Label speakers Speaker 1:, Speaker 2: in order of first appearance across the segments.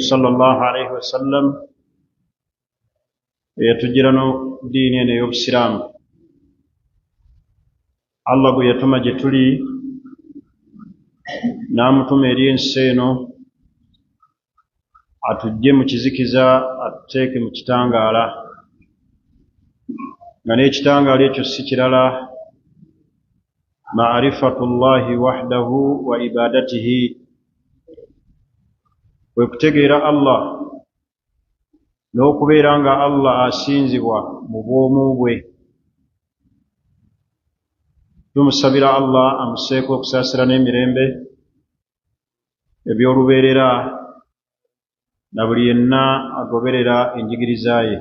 Speaker 1: صلى الله عليه وسلم يتجرن دينين يبسرام الله يتم جتولي نامتم يرين سينو atujje mu kizikiza atuteeke mu kitangaala nga n'ekitangaala ekyo si kirala ma'rifatullahi wahdahu wa ibadatihi kwe kutegeera Allah n'okubeera nga Allah asinzibwa mu bwomu bwe. Tumusabira Allah amuseeko okusaasira n'emirembe eby'olubeerera na buli yenna agoberera enjigiriza ye.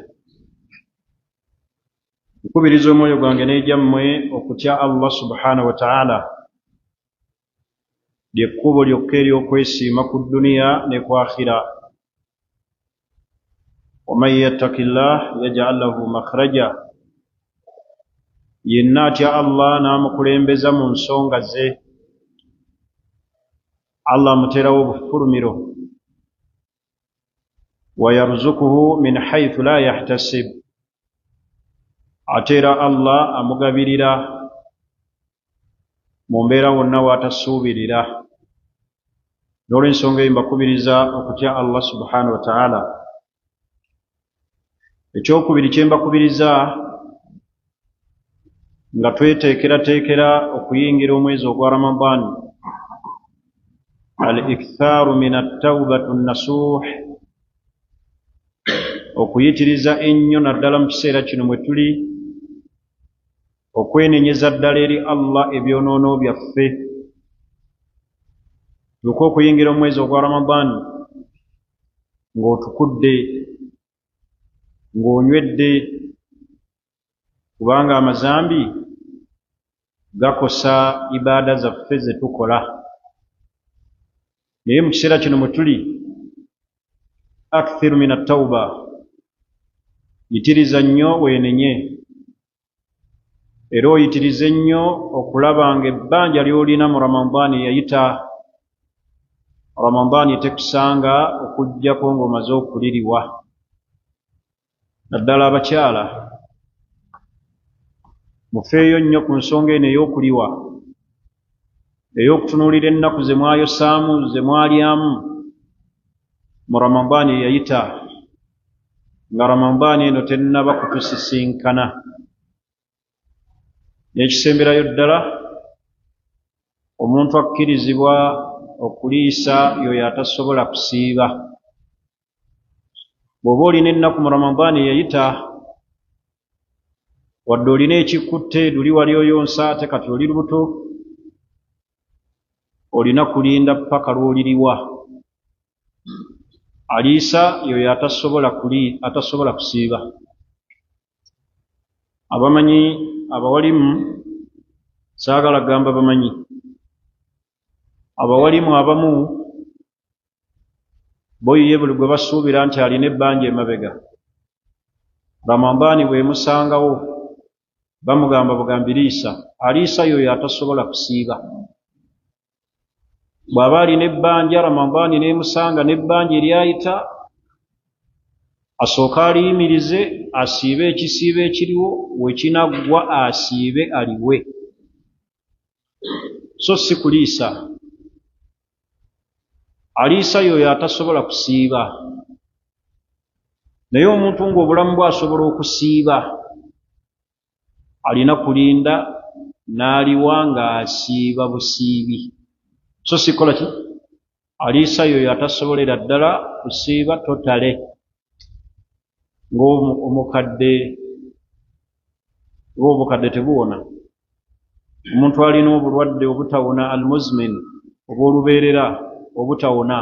Speaker 1: Nkubiriza omwoyo gwange n'egyammwe okutya Allah subhanahu wa ta'ala lyekkubo lyokka ery'okwesiima ku dduniya ne ku akhira. waman yattakillah yaj'al lahu makhraja, yenna atya Allah n'amukulembeza mu nsonga ze Allah amuteerawo obufulumiro. ويرزقه من حيث لا يحتسب, atera Allah amugabirira mu mbeera wonna waatasuubirira. N'olw'ensonga eyo mbakubiriza okutya Allah subhanahu wa ta'ala. Ekyokubiri kye mbakubiriza nga tweteekerateekera okuyingira omwezi ogwa Ramadan, al-ikthaaru min at-tawbati an-nasuh, okuyitiriza ennyo naddala mu kiseera kino mwe tuli okwenenyeza ddala eri Allah ebyonoono byaffe. Tuuka okuyingira omwezi ogwa Ramadan ng'otukudde, ng'onywedde, kubanga amazambi gakosa ibaada zaffe ze tukola. Naye mu kiseera kino mwe tuli, akthiru min at-tawba, yitiriza nnyo weenenye, era oyitirize nnyo okulaba nga ebbanja ly'olina mu Ramadani yayita, Ramadani tekusanga okuggyako ng'omaze okuliriwa. Naddala abakyala mufeeyo nnyo ku nsonga eno ey'okuliwa, ey'okutunuulira ennaku ze mwayosaamu ze mwalyamu mu Ramadani yayita, nga Ramadani eno tennaba kutusisinkana. N'ekisemberayo ddala omuntu akkirizibwa okuliisa y'oyo atasobola kusiiba. Bw'oba olina ennaku mu Ramadani yayita, wadde olina ekikutte luli wali oyonsa ate kati oli lubuto, olina kulinda paka lw'oliriwa. Aliisa y'oyo atasobola kusiiba. Abamanyi abawalimu, saagala gamba bamanyi, abawalimu abamu boyiye buli gwe basuubira nti alina ebbanja emabega, Ramadani bw'emusangawo bamugamba bugambi liisa. Aliisa y'oyo atasobola kusiiba. Bw'aba alina ebbanja Ramadani n'emusanga n'ebbanja eryayita, asooka aliyimirize asiibe ekisiibo ekiriwo, wekinaggwa asiibe aliwe, so si kuliisa. Aliisa y'oyo atasobola kusiiba. Naye omuntu ng'obulamu bw'asobola okusiiba, alina kulinda n'aliwa ng'asiiba busiibi, so si kola ki? Aliisa y'oyo atasobolera ddala kusiiba totale, ng'obukadde tebuwona. Omuntu alina obulwadde obutawona, al-muzmin, obw'olubeerera obutawona,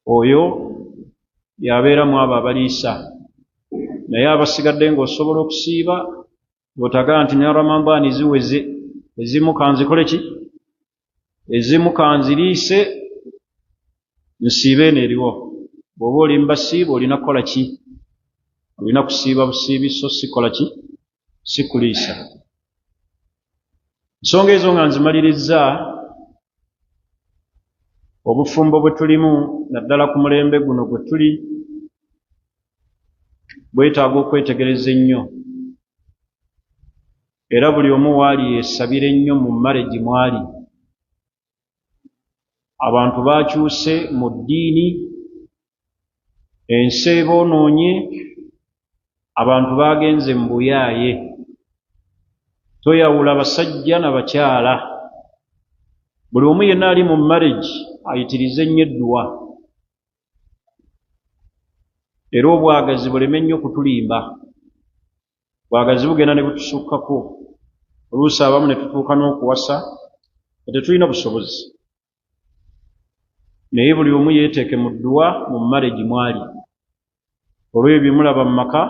Speaker 1: oyo yabeeramu abo abaliisa. Naye abasigadde ng'osobola okusiiba, ng'otaga nti ne Ramadani ziweze, ezimu kanzikole ki? Ezimu kanziriise, nsiibe eno eriwo. Bw'oba oli mbasiiba olina kukola ki? Olina kusiiba busiibi, so si kola ki? Si kuliisa. Ensonga ezo nga nzimalirizza, obufumbo bwe tulimu naddala ku mulembe guno gwe tuli bwetaaga okwetegereza ennyo, era buli omu waali yeesabira ennyo mu marriage mwali. Abantu baakyuse mu ddiini, ensi eboonoonye, abantu baagenze mu buyaaye. Toyawula basajja na bakyala, buli omu yenna ali mu marriage ayitirize nnyo edduwa, era obwagazi buleme nnyo kutulimba. Obwagazi bugenda ne butusukkako, oluusi abamu ne tutuuka n'okuwasa nga tetulina busobozi. Naye buli omu yeeteeke mu dduwa mu marriage mwali, olw'ebyo mulaba mu maka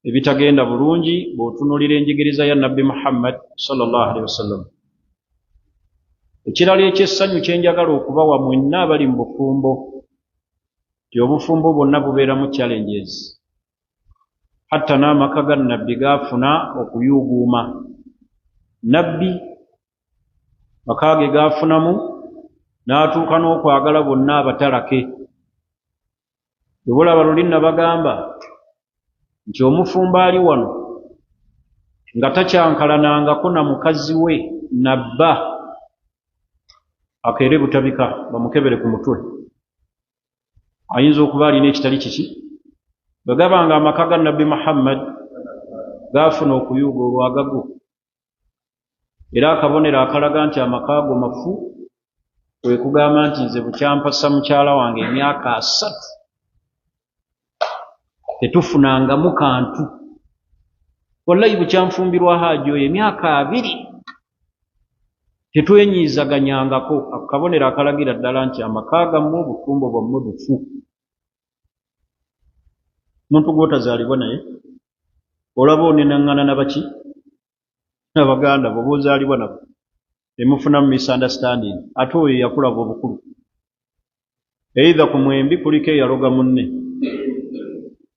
Speaker 1: ebitagenda bulungi bw'otunuulira enjigiriza ya Nabbi Muhammad sallallahu alaihi wasallam. Ekirala eky'essanyu kye njagala okubawa mwenna abali mu bufumbo, nti obufumbo bwonna bubeeramu challenges. Hatta n'amaka ga Nabbi gaafuna okuyuuguuma. Nabbi maka ge gaafunamu n'atuuka n'okwagala bonna abatalake. Bw'olaba luli nabagamba nti omufumbo ali wano nga takyankalanangako na mukazi we nabba, akeere butabika bamukebere ku mutwe. Ayinza okuba alina ekitali kiki. Bwe gabanga amaka ga Nabbi Muhammad gaafuna okuyuuga olwagago, era akabonero akalaga nti amaka ago mafu kwe kugamba nti nze bukyampasa mukyala wange emyaka 3 tetufunangamu kantu. Wallahi bukyanfumbirwa haaji oyo emyaka 2 tetwenyiizaganyangako. Akabonero akalagira ddala nti amaka gammwe obufumbo bwammwe bufu. Muntu gw'otazaalibwa naye olaba onenaŋŋana nabaki n'abaganda bo b'ozaalibwa nabo, emufunamu misunderstanding. Ate oyo yakulaba obukulu, either ku mwembi kuliko eyaloga munne,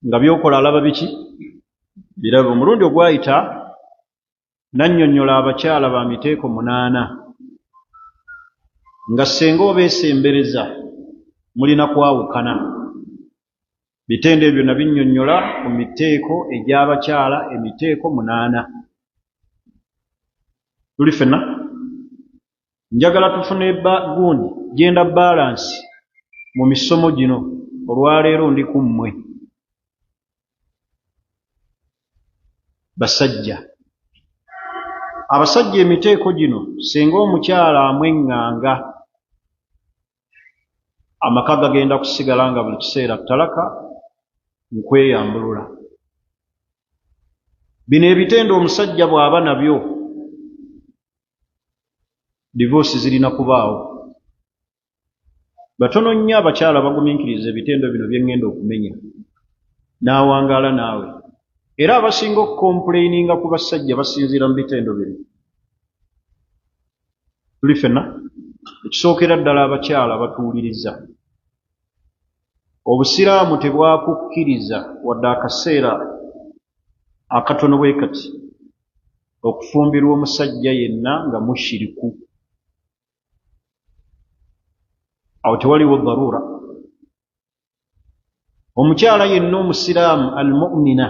Speaker 1: nga byokola alaba biki birabo. Omulundi ogwayita nannyonnyola abakyala ba miteeko 8 nga ssenga obeesembereza mulina kwawukana. Bitendo ebyo nabinnyonnyola ku miteeko egy'abakyala, emiteeko 8. Tuli ffenna njagala tufune gundi genda balance mu misomo gino. Olwaleero ndi ku mmwe basajja. Abasajja emiteeko gino singa omukyala amweŋŋanga, amaka gagenda kusigala nga buli kiseera talaka nkweyambulula. Bino ebitendo omusajja bw'aba nabyo, divorce zirina kubaawo. Batono nnyo abakyala bagumiikiriza ebitendo bino bye ŋŋenda okumenya, n'awangaala naawe. Era abasinga okukomplaininga ku basajja basinziira mu bitendo bino. Tuli ffenna ekisookera ddala abakyala batuwuliriza. Obusiraamu tebwakukkiriza wadde akaseera akatono bwe kati okufumbirwa omusajja yenna nga mushiriku. Awo tewaliwo ddaruura. Omukyala yenna omusiraamu almu'mina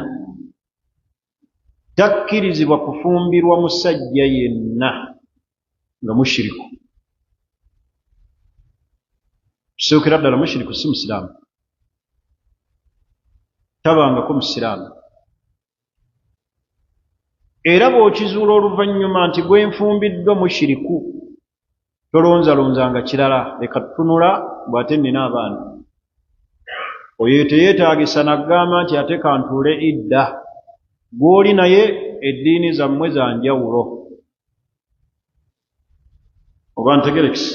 Speaker 1: takkirizibwa kufumbirwa musajja yenna nga mushiriku. Kisookera ddala mushiriku si musiraamu, tabangako musiraamu. Era bw'okizuula oluvannyuma nti gwe nfumbiddwa mushiriku, tolonzalonzanga kirala, leka tutunula bw'ate nnina abaana. Oyo teyeetaagisa naggamba nti ate kantuule idda. Gw'oli naye eddiini zammwe za njawulo. Oba ntegerekisi?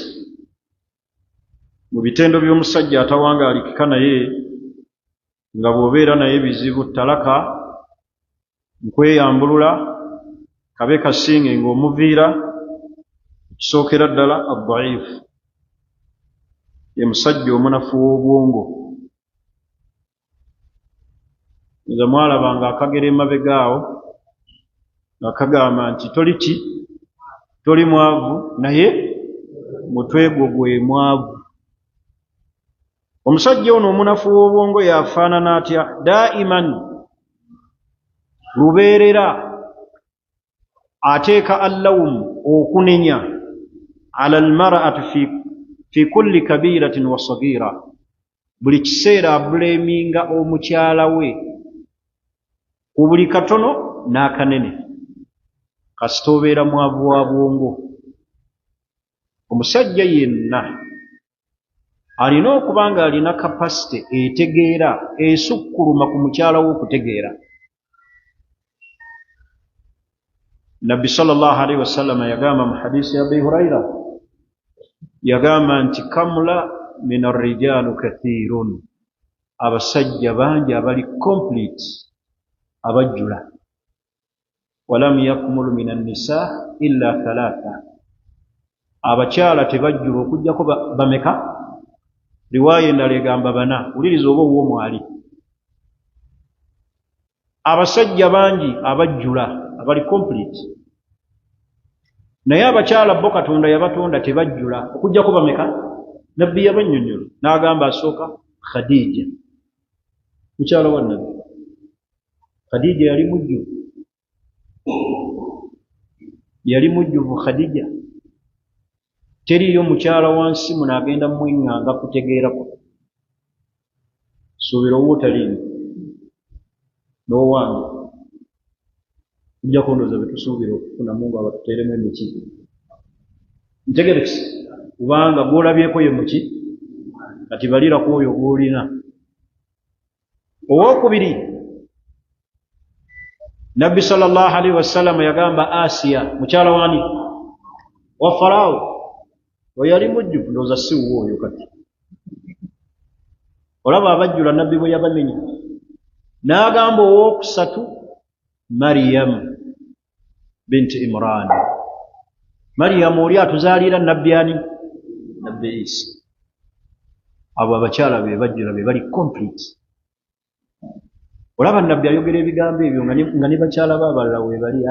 Speaker 1: Mu bitendo by'omusajja atawangaalikika naye nga bw'obeera naye bizibu, talaka, nkweyambulula, kabe kasinge ng'omuviira, kisookera ddala ad-da'ifu, ye musajja omunafu w'obwongo. Nze mwalabanga akagera emabegaawo nga kagamba nti toli ki, toli mwavu naye mutwe gwe mwavu. Omusajja ono omunafu w'obwongo yafaanana atya? Daiman lubeerera ateeka allawm okunenya ala almar'ati fi kulli kabiratin wa sagira, buli kiseera abuleeminga omukyala we ku buli katono n'akanene. Kasita obeera mwavu wa bwongo, omusajja yenna alina okuba nga alina kapasite etegeera esukkuluma ku mukyala we okutegeera. Nabbi sallallahu alaihi wasallam yagamba mu hadisi ya Abi Huraira, yagamba nti kamula min arrijalu kathirun, abasajja bangi abali complete abajjula. Walam yakmulu min annisa illa thalatha, abakyala tebajjula okujjako bameka? Riwaya endala egamba bana. Wuliriza oba ow'o mwali. Abasajja bangi abajjula abali complete, naye abakyala bo Katonda yabatonda tebajjula okujjako bameka? Nabbi yabannyonnyola n'agamba asooka Khadija, mukyala wa Nabbi. Khadija yali mujjuvu Khadija. Teriyo mukyala wansi muno agenda mweŋŋanga kutegeerako. Suubira owo taliimu n'owange ojja kondooza bye tusuubira okufunamu nga batuteeremu emiki. Ntegerekese kubanga gw'olabyeko ye muki kati baliraku oyo gw'olina. Owookubiri, Nabbi sallallahu alaihi wasallam yagamba Asiya, mukyala wani? Wa Farao. We yali mujjuvu, ndowooza si wuwo oyo kati. Olaba abajjula Nabbi bwe yabamenya. N'agamba owookusatu Maryam binti Imran. Maryam oli atuzaalira Nabbi ani? Nabbi Isa. Abo abakyala be bajjula be bali complete. Olaba Nabbi ayogera ebigambo ebyo nga ne bakyala be abalala we bali.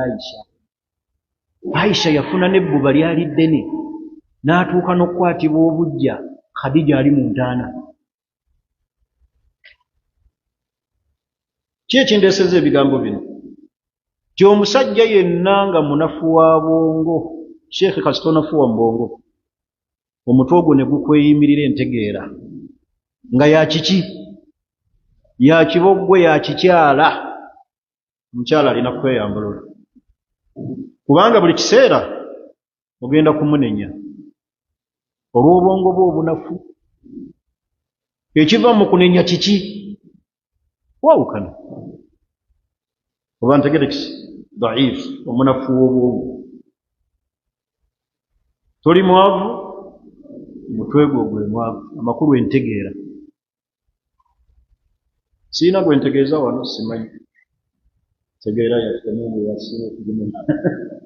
Speaker 1: Aisha yafuna n'ebbuba lyali ddene n'atuuka n'okukwatibwa obujja Khadija ali mu ntaana. Ki ekindeeseza ebigambo bino? Ti omusajja yenna nga munafu wa bwongo, Sheikh kasita onafu wa mbongo, omutwe ogwo ne gukweyimirira entegeera nga ya kiki? Ya kiboggwe, ya kikyala. Omukyala alina kweyambulula kubanga buli kiseera ogenda kumunenya olw'obwongo bwe obunafu. Ekiva mu kunenya kiki? Wawukana. Oba ntegerekese? Daif, omunafu w'obwongo. Toli mwavu, omutwe gwo gwe mwavu. Amakulu entegeera. Siina gwe ntegeeza wano, simanyi. Tegeera yatemuwe yasiba okugimenya.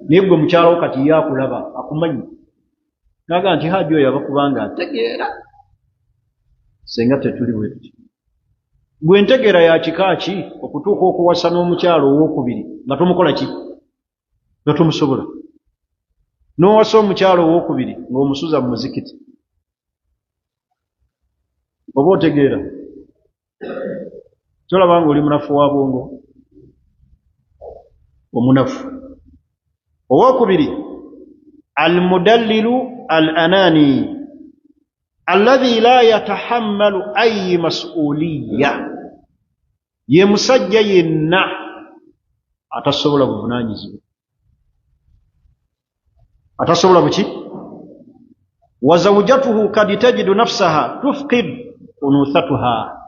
Speaker 1: Naye gwe mukyala wo kati yakulaba akumanyi. Naga nti Hajji oyo abakubanga ategeera. Senga tetuli bwe tuti. Gwe ntegeera ya kika ki okutuuka okuwasa n'omukyalo owookubiri nga tomukola ki? Nga tomusobola. N'owasa omukyalo owookubiri ng'omusuza mu muzikiti. Oba otegeera? Tolaba nga oli munafu wa bwongo? Omunafu. Owookubiri, almudallilu al-anani alladhi la yatahammalu ayi mas'uliyya, ye musajja yenna atasobola buvunaanyizibwa. Atasobola buki? Wa zawjatuhu kad tajidu nafsaha tufqid unuthatuha,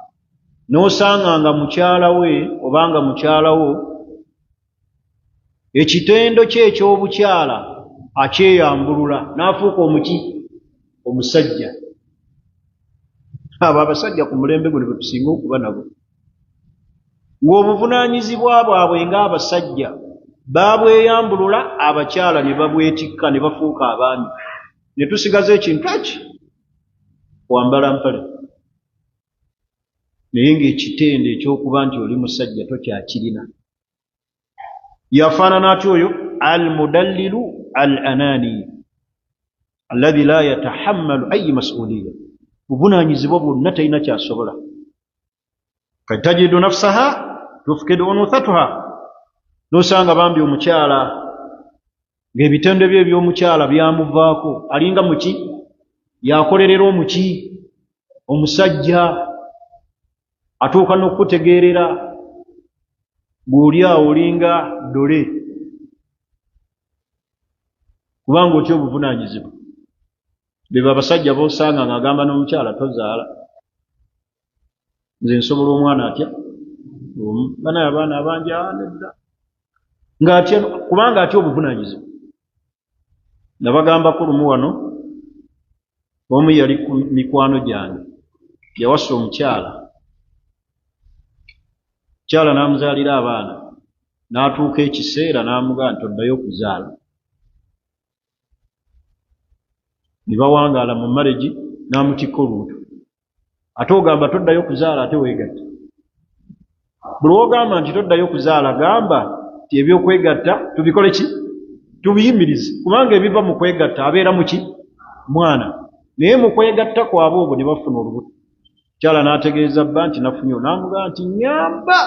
Speaker 1: n'osanga nga mukyala we obanga mukyala wo ekitendo kye eky'obukyala akyeyambulula n'afuuka omuki? Omusajja. Abo abasajja ku mulembe guno bwe tusinga okuba nabo, ng'obuvunaanyizibwa bwabwe ng'abasajja baabweyambulula, abakyala ne babwetikka ne bafuuka abaami, ne tusigaza ekintu eki wambala mpale. Naye ng'ekitende ekyokuba nti oli musajja tokyakirina. Yafaanana atyo oyo almudallilu al-anani. alladhi la yatahammalu ayi mas'uliyya buvunanyizibwa bwonna talina kyasobola kad tajidu nafsaha tufkidu unuthatuha nosanga bambi omukyala ng'ebitende bye eby'omukyala byamuvaako alinga muki yakolerera omuki omusajja atuuka n'okutegeerera bw'oli awo olinga dole kubanga otya obuvunanyizibwa beba abasajja b'osanga ng'agamba n'omukyala tozaala nze nsobola omwana atya banaye abaana abangi nedda ng'atya kubanga atya obuvunanyizibwa nabagambako lumu wano omu yali ku mikwano gyange yawasa omukyala n'amuzaalira abaana n'atuuka ekiseera n'amugamba nti oddayo okuzaala ne bawangaala mu maregi n'amutikka olubuto ate ogamba toddayo kuzaala ate weegatta buli wogamba nti toddayo kuzaala gamba ti ebyokwegatta tubikole ki tubiyimirize kubanga ebiva mu kwegatta abeera muki mwana naye mu kwegatta kwabwe obwo ne bafuna olubuto kyala n'ategeeza bba nti nafunye n'amugamba nti nyamba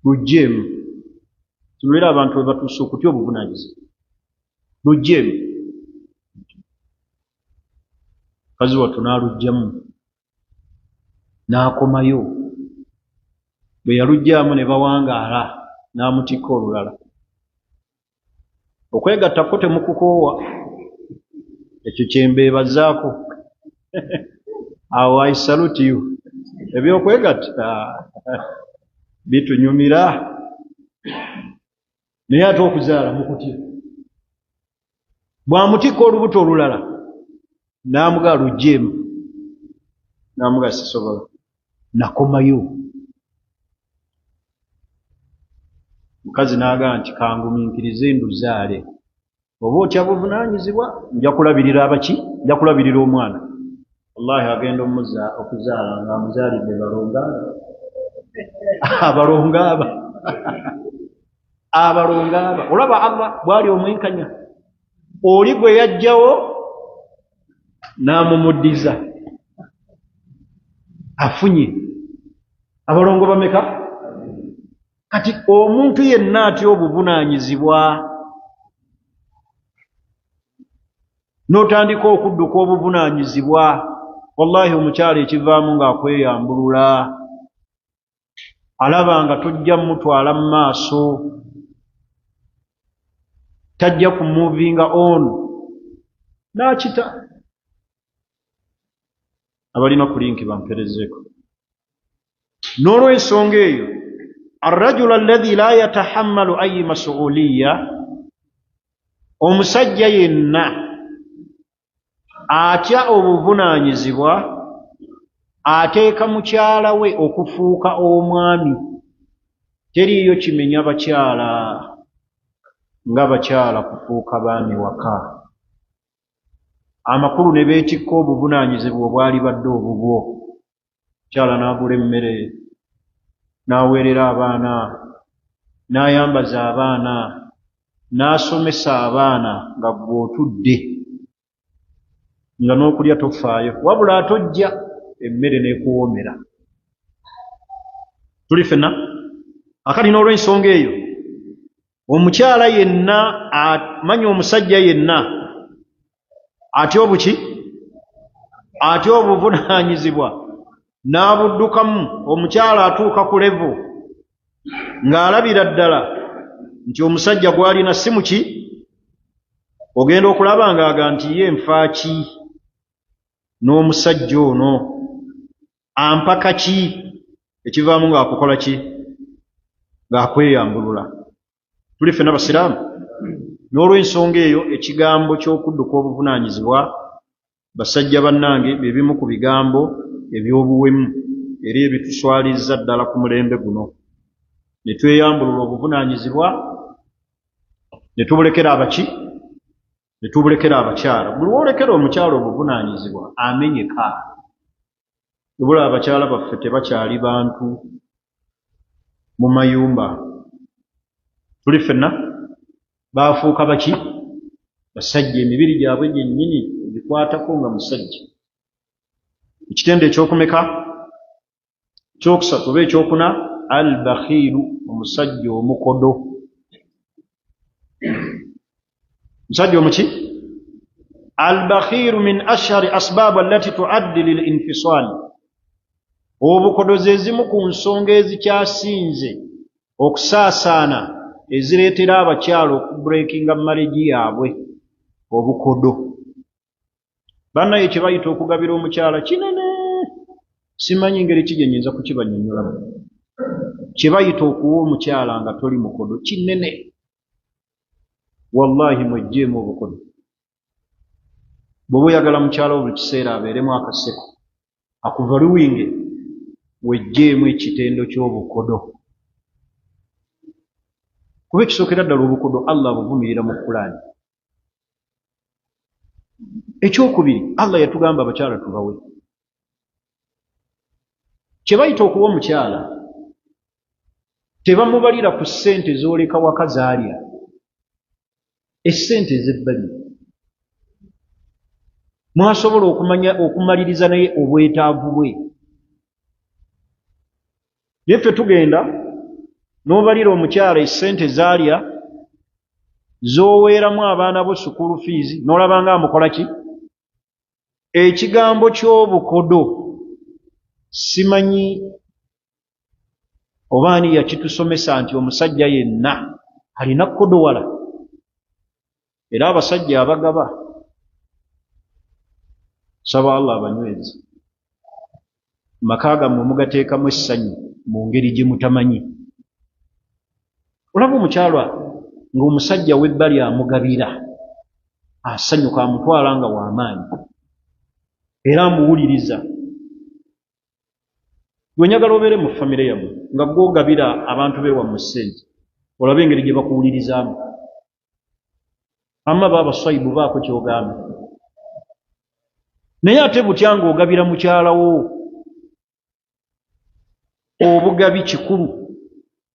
Speaker 1: lugjeemu tubeera abantu we batuuse okutya obuvunanyizibwa lugjeemu mukazi wattu n'alugjamu n'akomayo bwe yalugjamu ne bawangaala n'amutikka olulala okwegattako temukukoowa ekyo kyembeebazaako awo I salute you ebyokwegatta bitunyumira naye ate okuzaala mukutya bw'amutikka olubuto olulala n'amugaa lugjeemu n'amugaa sisobola nakomayo mukazi n'agaa nti kangumiikirize nduzaale oba otya buvunanyizibwa nja kulabirira abaki nja kulabirira omwana wallahi agenda okuzaala ng'amuzaalidde abalongaaba olaba Allah bwali omwenkanya oli gwe yajjawo n'amumuddiza afunye abalongo bameka kati omuntu yenna atya obuvunanyizibwa n'otandika okudduka obuvunanyizibwa wallahi omukyala ekivaamu ng'akweyambulula alaba nga tojja mutwala mu maaso tajja kumuvinga on n'akita abalina ku linki bamperezeeko n'olw'ensonga eyo arrajulu alladhi la yatahammalu ayi mas'uliyya omusajja yenna atya obuvunanyizibwa ateeka mukyala we okufuuka omwami teriiyo kimenya bakyala nga bakyala kufuuka baami waka amakulu ne beetikka obuvunanyizibwa obwali badde obubwo mukyala n'agula emmere n'aweerera abaana n'ayambaza abaana n'asomesa abaana nga ggwe otudde nga n'okulya tofaayo wabula atojja emmere n'ekuwoomera tuli ffenna akati n'olw'ensonga eyo omukyala yenna amanya omusajja yenna atya obuki atya obuvunanyizibwa n'abuddukamu omukyala atuuka ku levo ng'alabira ddala nti omusajja gw'alina si muki ogenda okulaba ng'aga nti ye nfaaki n'omusajja ono ampaka ki ekivaamu ng'akukola ki ng'akweyambulula tuli ffenna basiraamu n'olw'ensonga eyo ekigambo ky'okudduka obuvunanyizibwa basajja bannange bye bimu ku bigambo eby'obuwemu era ebituswalizza ddala ku mulembe guno ne tweyambulula obuvunanyizibwa ne tubulekera abaki ne tubulekera abakyala buli woolekera omukyala obuvunanyizibwa amenyeka ebula abakyala baffe tebakyali bantu mu mayumba tuli ffenna baafuuka baki basajja emibiri gyabwe gyennyini ebikwatako nga musajja. Ekitende ekyokumeka ekyokusatu oba ekyokuna albakhiiru omusajja omukodo. Musajja omuki albakhiiru min ashhari asbaabu allati tuaddi lil infisal. Obukodo ze zimu ku nsonga ezikyasinze okusaasaana ezireetera abakyala okubreakinga marriage yaabwe. Obukodo bannaye kye bayita okugabira omukyala kinene, simanyi ngeri ki gye nyinza kukibanyonnyola. Kye bayita okuwa omukyala nga toli mukodo kinene. Wallahi mwejjeemu obukodo. Bw'oba oyagala mukyala wo buli kiseera abeeremu akaseko akuvaluwinge, wejjeemu ekitendo ky'obukodo. Kuba ekisookera ddala obukodo Allah abuvumirira mu Qur'ani. Ekyokubiri Allah yatugamba abakyala tubawe. Kye bayita okuwa omukyala tebamubalira ku ssente z'oleka waka zaalya, essente ez'ebbali. Mwasobola okumaliriza naye obwetaavu bwe. Naye ffe tugenda n'obalira omukyala essente zaalya z'oweeramu abaana bo school fees, n'olaba nga amukola ki? Ekigambo ky'obukodo simanyi oba ani yakitusomesa nti omusajja yenna alina kodowala. Era abasajja abagaba saba Allah abanywezi maka gammwe mugateekamu essanyu mu ngeri gye mutamanyi. Olaba omukyalwa ng'omusajja w'ebbali amugabira, asanyuka, amutwala nga w'amaanyi era amuwuliriza. Gwe njagala obeere mu famire yammwe nga gw'ogabira abantu beewammwe ssente, olabe engeri gye bakuwulirizaamu. Amma baabaswaibu baako ky'ogamba. Naye ate butya ng'ogabira mukyalawo, obugabi kikulu.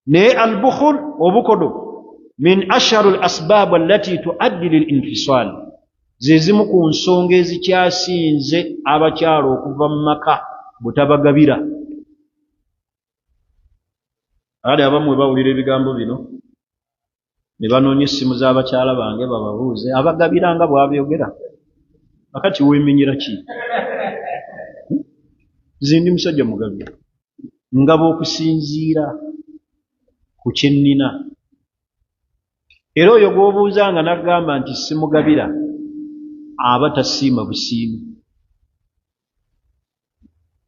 Speaker 1: Naye albukhul obukodo min ashharu al asbaab allati tuaddi lil infisal, ze zimu ku nsonga ezikyasinze abakyala okuva mu maka butabagabira. Ali abamu bwe bawulira ebigambo bino ne banoonya essimu z'abakyala bange bababuuze abagabira nga bw'abyogera. Akati weeminyira ki? Zindi musajja mugabira ngaba okusinziira ku kye nnina. Era oyo gw'obuuzanga n'agamba nti simugabira aba tasiima busiimi.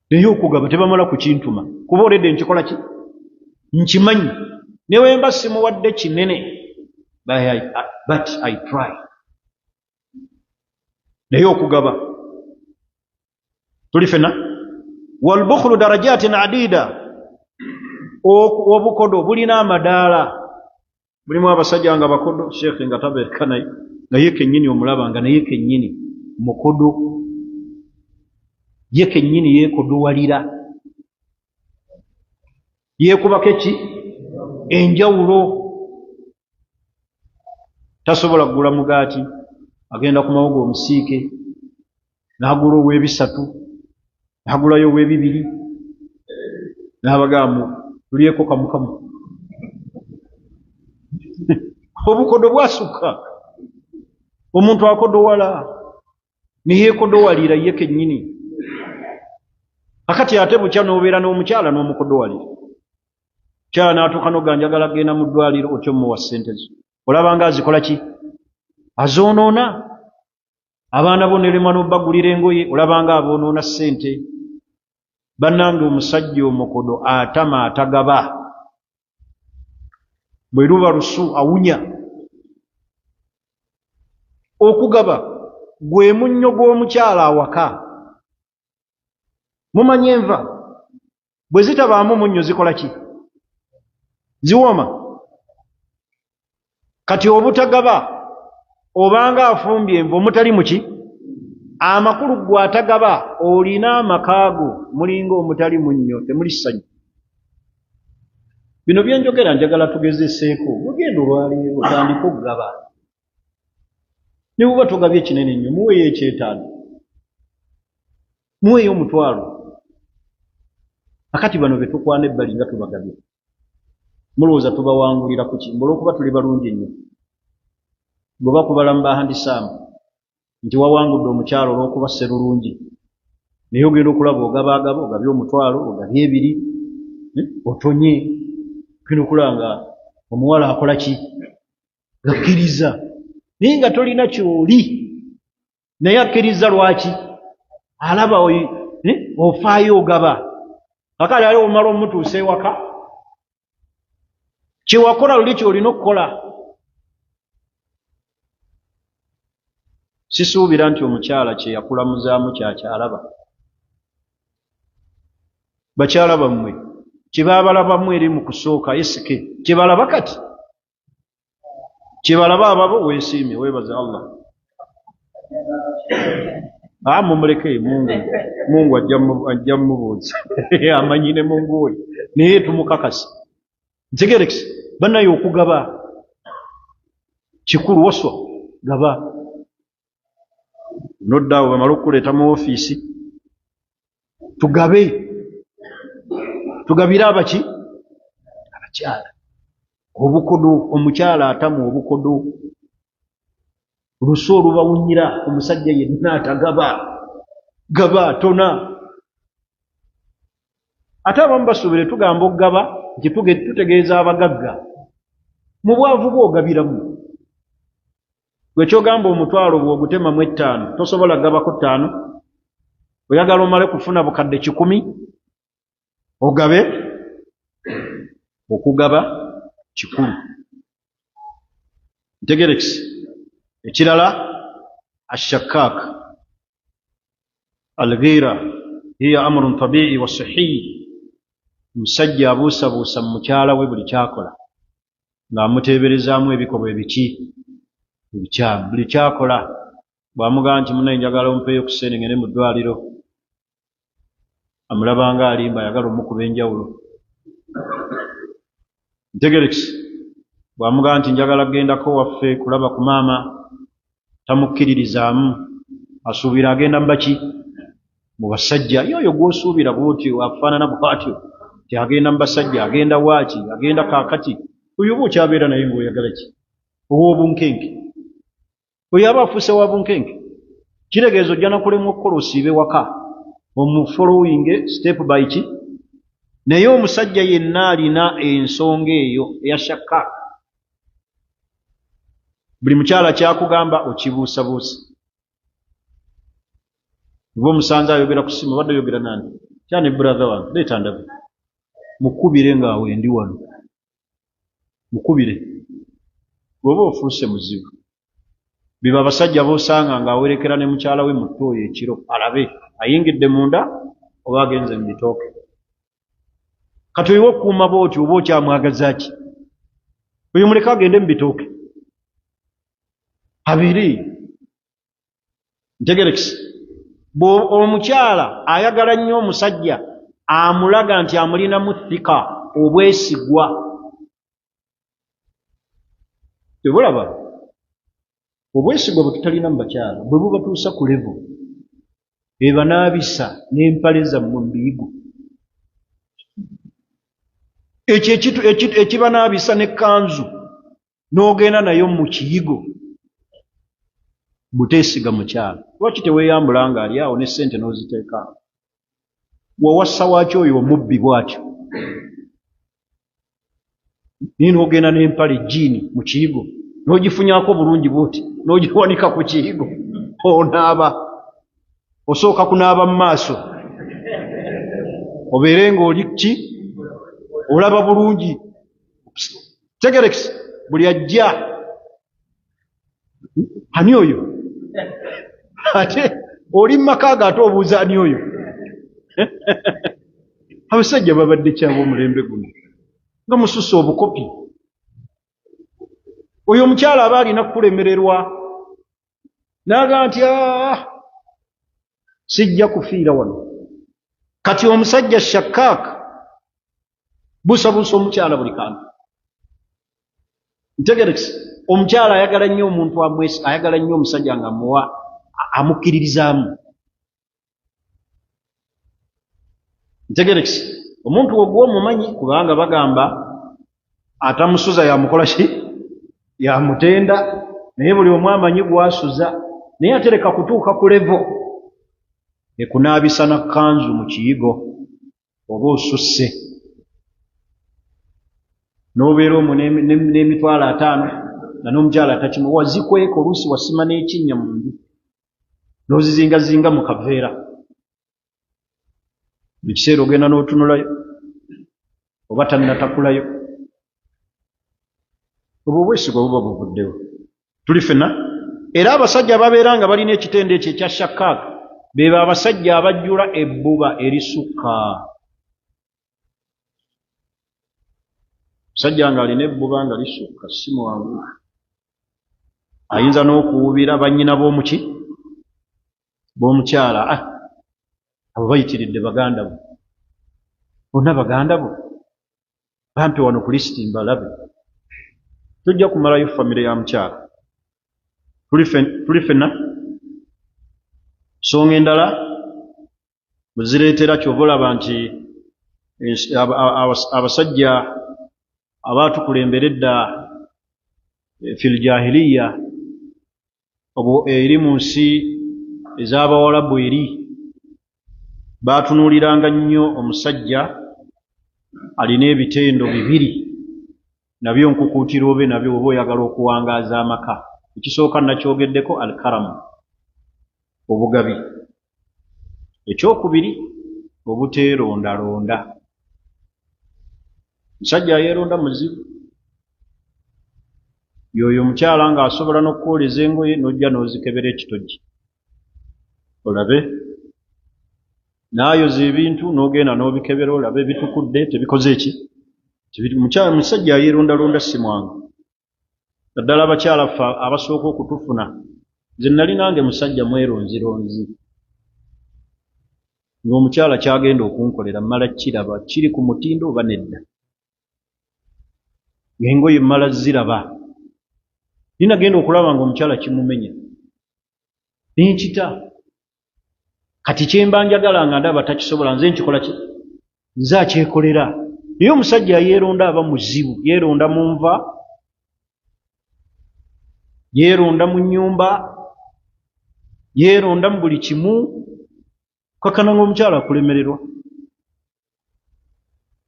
Speaker 1: Naye okugaba tebamala kukintuma kuba oledde nkikola ki? Nkimanyi. Ne wemba simuwadde kinene but I try. Naye okugaba tuli fena. Walbukhulu darajatin adida, obukodo bulina amadaala. Bulimu abasajja nga bakodo, sheekhe nga tabeereka naye kennyini omulaba nga naye kennyini mukodo, ye kennyini yeekodowalira, yeekubako eki? Enjawulo. Tasobola kugula mugaati, agenda ku mawogo omusiike n'agula ow'ebisatu, n'agulayo ow'ebibiri, n'abagamba tulyeko kamukamu. Obukodo bwasukka. Omuntu akodowala neyeekodowalira ye kennyini. Akati ate bukya n'obeera n'omukyala n'omukodowalira. Mukyala n'atuuka n'ogamba njagala genda mu ddwaliro, otyo muwa ssente zo. Olaba nga azikola ki? Azoonoona. Abaana bo nelemwa n'obbagulira engoye, olaba nga aboonoona ssente. Bannange omusajja omukodo atama atagaba. Bwe luba lusu awunya. Okugaba gwe munnyo gw'omukyala awaka. Mumanyi enva bwe zitabaamu munnyo zikola ki? Ziwooma. Kati obutagaba obanga afumbye enva omutali muki? Amakulu gwe atagaba olina amakaago mulinga omutali munnyo, temuli ssanyu. Bino byenjogera njagala tugezeseeko. Ogenda olwaleero otandika okugaba. ne bw'oba togabye kinene nnyo muweeyo ekyetaano, muweeyo omutwalo. Akati bano be tukwana ebbali nga tubagabye mulowooza tubawangulira ku ki? Olw'okuba tuli balungi nnyo. Bw'oba kubala mu bahandisaamu nti wawangudde omukyalo olw'okuba sserulungi, naye ogenda okulaba ogabaagaba, ogabye omutwalo, ogabye ebiri, otonye, ogenda okulaba nga omuwala akola ki? Akkiriza. Naye nga tolina kyoli, naye akkiriza lwaki? Alaba ofaayo ogaba. Akali ali omala omutuusa ewaka, kyewakola luli kyolina okukola. Sisuubira nti omukyala kye yakulamuzaamu kyakyalaba. Bakyala bammwe kye baabalabamu eri mu kusooka esike kye balaba kati, kye balaba ababo weesiimye, weebaze Allah. Mumuleke Mungu ajja mmubuuza amanyine Mungu we, naye tumukakasa. Ntegerekese bannaye okugaba kikulu, waswa gaba. Noddaawo bamala okuleeta mu ofiisi tugabe, tugabire abaki? Abakyala. Obukodo, omukyala atamu obukodo. Olusu olubawunyira omusajja yenna atagaba, gaba tona. Ate abamu basuubire tugamba okugaba nti tutegeeza abagagga, mu bwavu bw'ogabiramu. Gwe kyogamba omutwalo bw'ogutemamu 5 tosobola gabako 5. Oyagala omale kufuna bukadde 10 ogabe. Okugaba kikulu. Ntegerekese. Ekirala ashakak alghira hiya amrun tabi'i wa sahih. Omusajja abuusabuusa mu mukyala we buli kyakola ng'amuteeberezaamu ebikolwa ebiki ebikyamu. Buli kyakola bw'amugamba nti munnaye njagala ompeeyo ku ssente ngende mu ddwaliro, amulaba nga alimba, ayagala omukuba enjawulo. Ntegerekese. Bw'amugamba nti njagala gendako waffe kulaba ku maama, tamukkiririzaamu, asuubira agenda mu baki? Mu basajja. Yoyo gw'osuubira bw'otyo afaanana bw'atyo nti agenda mu basajja, agenda waaki, agenda kaakati, oyo oba okyabeera naye ng'oyagala ki? Ow'obunkenke. Oyo aba afuuse wa bunkenke. Kitegeeza ojja nakulemwa okukola osiibe waka, omufollowing step by ki? Naye omusajja yenna alina ensonga eyo eya shakka. Buli mukyala kyakugamba okibuusabuusa. Bwe omusanze ayogera ku ssimu, obadde oyogera nani? Kyane brother wange, leeta ndabe. Mukubire ng'awe ndi wano. Mukubire. Bw'oba ofuuse muzibu. Biba abasajja b'osanga ng'awerekera ne mukyala we mu ttooyi ekiro, alabe ayingidde munda oba agenze mu bitooke. Kati oyiwa okukuuma bw'oti oba okyamwagaza ki? Oyo muleke agende mu bitooke. Habiri. Ntegerekese. Omukyala ayagala nnyo omusajja amulaga nti amulinamu thika, obwesigwa. Tebulaba? Obwesigwa bwe tutalina mu bakyala bwe bubatuusa ku levo ebanaabisa n'empale zammwe mu biyigo. Ekyo ekibanaabisa n'ekkanzu n'ogenda nayo mu kiyigo, buteesiga mukyala. Lwaki teweeyambula ng'ali awo ne ssente n'oziteeka? Wawassa waaki oyo omubbi bw'atyo? Naye n'ogenda n'empale jiini mu kiyigo n'ogifunyaako bulungi bw'oti n'ogiwanika ku kiyigo, onaaba. Osooka kunaaba mu maaso obeere ng'oli ki? Olaba bulungi. Tegerekese. Buli ajja ani oyo? Ate oli mumaka ate obuuza ani oyo? Abasajja babadde kyabo omulembe guno nga mususse obukopi. Oyo omukyala aba alina kulemererwa n'aga nti sijja kufiira wano. Kati omusajja shakkaaka buusabuusa omukyala buli kantu. ntegerekisi omukyala ayagala nnyo omuntu amwesi ayagala nnyo omusajja nga muwa amukkiririzaamu ntegerekisi omuntu ogwo omumanyi kubanga bagamba atamusuza yamukola ki yamutenda naye buli omu amanyi gwasuza naye atereka kutuuka ku levo ekunaabisa na kanzu mu kiyigo oba osusse n'obeera omwo n'emitwalo 5 na n'omukyala atakimu wazikweka oluusi wasima n'ekinnya mu nju n'ozizingazinga mu kaveera ekiseera ogenda n'otunulayo oba tannatakulayo obwo obwesigwa buba buvuddewo tuli ffenna era abasajja ababeera nga balina ekitende ekyo ekya shakkaaka beba abasajja abajjula ebbuba erisukka musajja nga alina ebbuba nga lisukka si mwangu ayinza n'okuwubira bannyina b'omuki b'omukyala abo bayitiridde baganda bo bonna baganda bo bampe wano ku lisiti mbalabe tujja kumalayo famire ya mukyala tuli ffenna nsonga endala muzireetera kyova olaba nti abasajja abaatukulembera edda fil jahiliya eri mu nsi ez'abawalabu eri baatunuuliranga nnyo omusajja alina ebitendo 2 nabyo nkukuutira obe nabyo oba oyagala okuwangaaza amaka ekisooka nakyogeddeko alkaramu obugabi ekyokubiri obuteerondalonda musajja ayeeronda muzibu yoyo omukyala ng'asobola n'okukwoleza engoye n'ojja n'ozikebera ekitogi olabe n'ayoza ebintu n'ogenda n'obikebera olabe bitukudde tebikoze eki musajja ayeerondalonda si mwangu naddala abakyala ffe abasooka okutufuna nze nali nange musajja mweronzironzi ng'omukyala kyagenda okunkolera mmala kiraba kiri ku mutindo oba nedda ng'engoye mmala ziraba ninagenda okulaba ng'omukyala kimumenya nenkita kati kyemba njagala nga ndaba takisobola nze nkikola ki nze akyekolera naye omusajja yeeronda aba muzibu yeeronda mu nva yeeronda mu nnyumba yeeronda mu buli kimu kakana ng'omukyala akulemererwa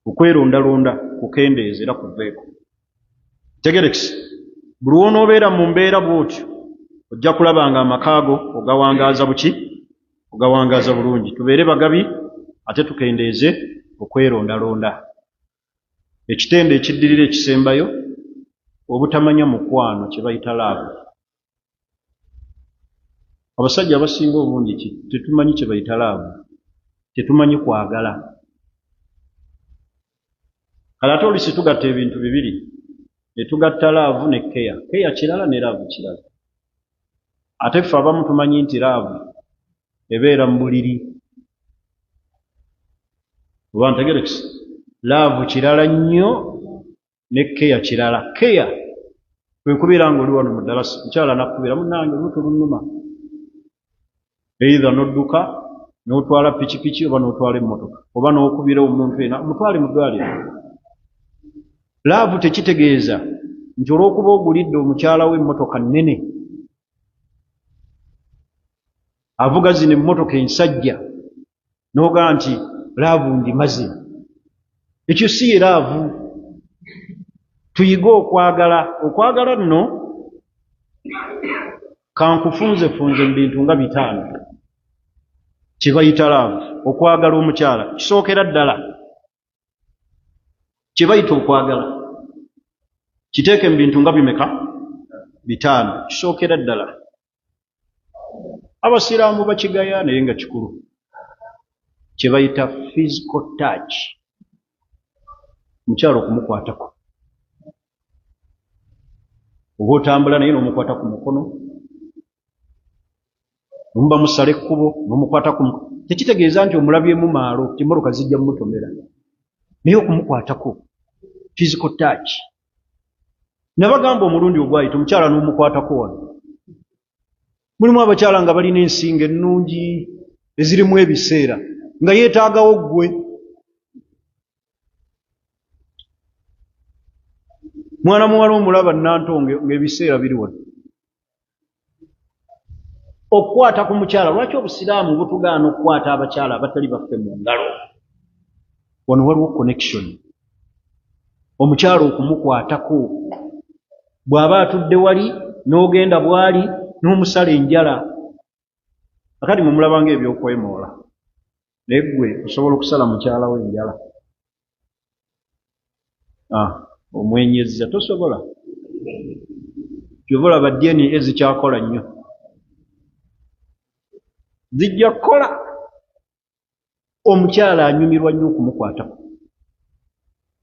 Speaker 1: okwerondalonda kukendeeza era kuveeko tegerekisi buli wonoobeera mu mbeera bw'otyo ojja kulaba nga amakaago ogawangaaza buki ogawangaaza bulungi tubeere bagabi ate tukendeeze okwerondalonda ekitende ekiddirira ekisembayo obutamanya mukwano kye bayita laavu abasajja abasinga obungi tetumanyi kye bayita laavu tetumanyi kwagala kale ate oluusi tugatta ebintu 2 netugatta laavu ne keya kirala ne laavu kirala ate ffe abamu tumanyi nti laavu ebeera mu buliri oba ntegerekisi laavu kirala nnyo ne keya kirala keya kwekubeera nga oli wano mu ddalasa mukyala nakubira munange olutu lunnuma eitha n'odduka n'otwala pikipiki oba n'otwala emmotoka oba n'okubira omuntu ena mutwale mu ddwaliro laavu tekitegeeza nti olw'okuba ogulidde omukyala w'emmotoka nnene avuga zino emmotoka ensajja n'ogaa nti laavu ndimaze ekyo si ye laavu tuyige okwagala nno kankufunzefunze mu bintu nga 5 kye bayita laavu okwagala omukyala kisookera ddala kye bayita okwagala kiteeke mu bintu nga bimeka 5 kisookera ddala abasiraamu bakigaya naye nga kikulu kye bayita physical touch mukyala okumukwatako oba otambula naye n'omukwata ku mukono nomuba musala ekkubo n'omukwata ku mukono tekitegeeza nti omulabyemu maalo timmotoka zijja mumutomera naye okumukwatako physical touch nabagamba omulundi ogwayita omukyala n'omukwatako wano. Mulimu abakyala nga balina ensinga ennungi ezirimu ebiseera nga yeetaagawo ggwe. Mwana muwala omulaba Nantonge ng'ebiseera biri wano. Okukwata ku mukyala, lwaki obusiraamu butugaana okukwata abakyala abatali baffe mu ngalo? Wano waliwo connection. Omukyala okumukwatako bw'aba atudde wali n'ogenda bwali n'omusala enjala. Akati mumulabanga ebyokwemoola, naye ggwe osobola okusala mukyala we enjala? Omwenyezza tosobola. Kyobola ba DNA zikyakola nnyo, zijja kukola. Omukyala anyumirwa nnyo okumukwatako.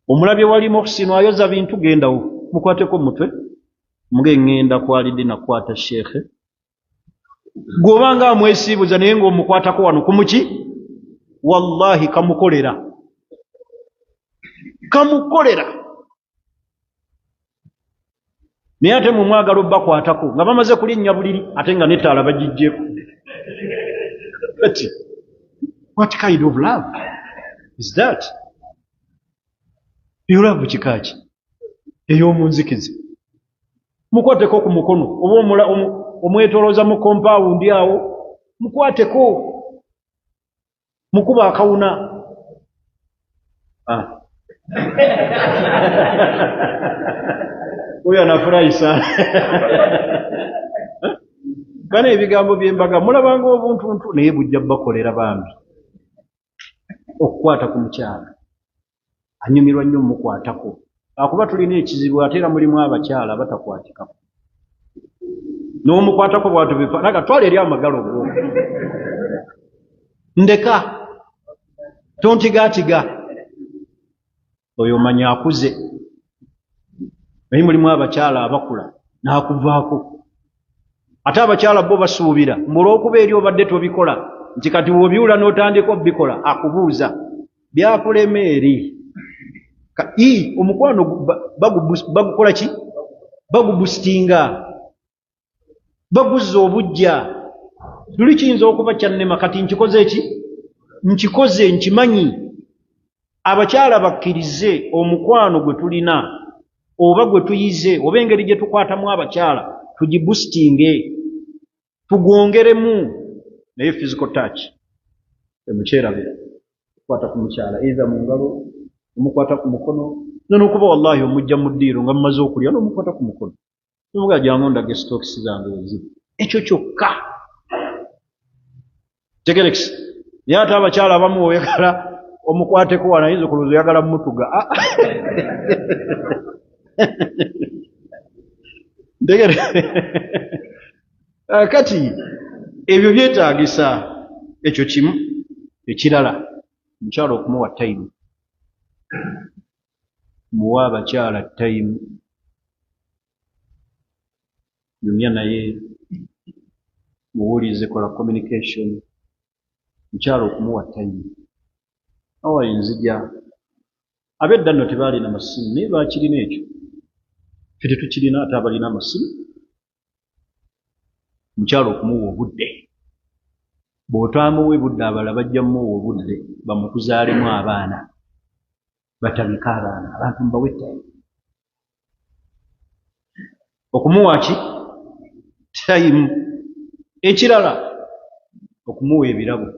Speaker 1: Omulabye walimu okusinwa ayoza bintu, gendawo mukwateko mutwe ng'eŋŋenda kwalidde nakwata sheekhe. Gw'obanga amwesiibuza naye ng'omukwatako wano kumuki, wallahi kamukolera. Naye ate mu mwagalo bakwatako nga bamaze kulinnya buliri ate nga n'ettaala bagijjeeko. What kind of love is that? Eyo love kikaaki ey'omunzikizi. Mukwateko ku mukono oba omwetolooza mu kompawundi awo, mukwateko, mukuba akawuna. Oyo anafurahi sana. Kana ebigambo by'embaga mulabanga obuntuntu naye bujja bakolera bambi. Okukwata ku mukyala anyumirwa nnyo mukwatako. Akuba tulina ekizibu ate era mulimu abakyala abatakwatikako. N'omukwatako bwatu bifanaga twala eri amagalo go. Ndeka tontigaatiga, oyo manya akuze. Naye mulimu abakyala abakula n'akuvaako. Ate abakyala bo basuubira olw'okuba eri obadde tobikola nti kati bw'obiwula n'otandika obikola akubuuza byakulema eri. Omukwano bagukola ki? Bagubustinga, baguzza obujja. Tuli kiyinza okuba kyannema kati nkikoze eki? Nkikoze, nkimanyi. Abakyala bakkirize omukwano gwe tulina oba gwe tuyize oba engeri gye tukwatamu abakyala tugibustinge, tugwongeremu. Naye physical touch emukyerabira okukwata ku mukyala either mu ngalo, omukwata ku mukono, n'okuba wallahi omujja mu ddiiro nga mumaze okulya n'omukwata ku mukono nomuga jangu ndage stokisi zange weziri. Ekyo kyokka tegerekisi. Naye ate abakyala abamu oyagala omukwateko wano ayinza okulowooza oyagala mutuga. Kati ebyo byetaagisa ekyo kimu. Ekirala omukyala okumuwa tayimu. Muwa abakyala tayimu, nyumya naye, muwulize, kola communication. Mukyala okumuwa tayimu. Awayinzija ab'edda nno tebaalina masimu naye baakirina ekyo. Ffe tetukirina ate abalina amasimu. Mukyala okumuwa obudde. Bw'otaamuwe budde abalala bajja mumuwa obudde bamukuzaalemu abaana, batabika abaana. Abantu mbawe tayimu. Okumuwa ki? Tayimu. Ekirala okumuwa ebirabo.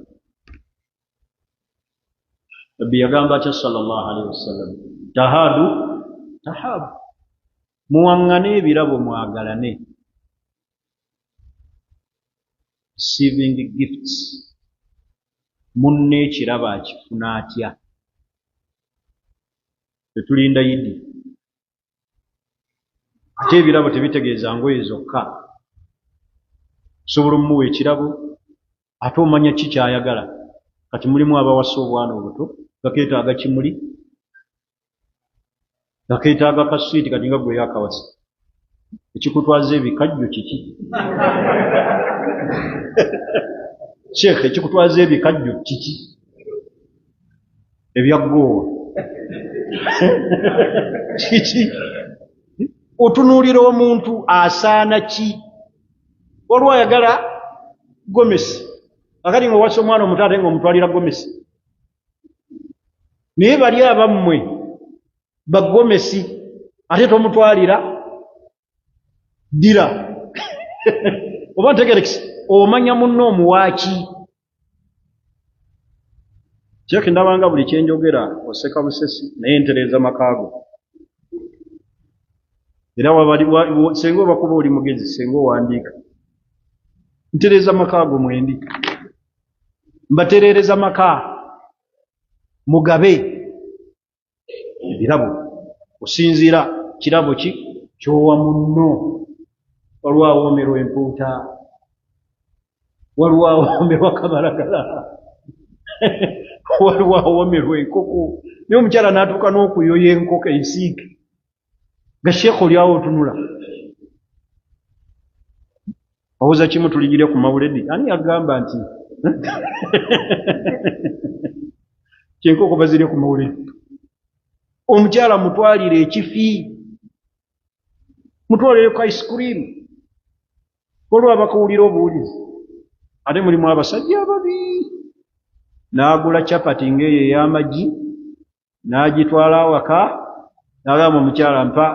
Speaker 1: Nabbi yagamba atya sallallahu alaihi wasallam, tahaadu, muwaŋŋane ebirabo, mwagalane. Receiving gifts. Munne ekirabo akifuna atya? Tetulinda Yidi. Ate ebirabo tebitegeeza ngoye zokka. Osobola omuwa ekirabo ate omanya ki kyayagala. Kati mulimu abawasa obwana obuto gakeetaaga kimuli, gakeetaaga kaswiiti, kati nga gwe yakawasa. Ekikutwaza ebikajjo kiki? Sheikh, ekikutwaza ebikajjo kiki? Ebyaggoowa kiki? otunuulira omuntu asaana ki? Waliwo ayagala gomesi akati ng'owasa omwana omuto ate ng'omutwalira gomesi. Naye bali abammwe bagomesi ate tomutwalira ddira oba ntegerekisi omanya munno omuwaaki. Kyeki ndabanga buli kyenjogera oseka busesi naye ntereeza makaago. Era senga obakuba oli mugezi senga owandiika ntereeza makaago mwendi mbatereereza maka mugabe ebirabo osinziira kirabo ki kyowa munno. Waliwo awoomerwa empuuta, waliwo awoomerwa kabalagala waliwo awoomerwa enkoko. Naye omukyala n'atuuka n'okuyoya enkoko ensiike nga sheekh oli awo otunula. Owuza kimu tuligire ku mawuledi ani yagamba nti kyenkoko bazire ku mawuledi. Omukyala mutwalire ekifi, mutwalire ku ice cream. Waliwo abakuwulira obuwulizi ate mulimu abasajja ababi. N'agula capati ng'eyo ey'amagi n'agitwala awaka n'agamba omukyala mpa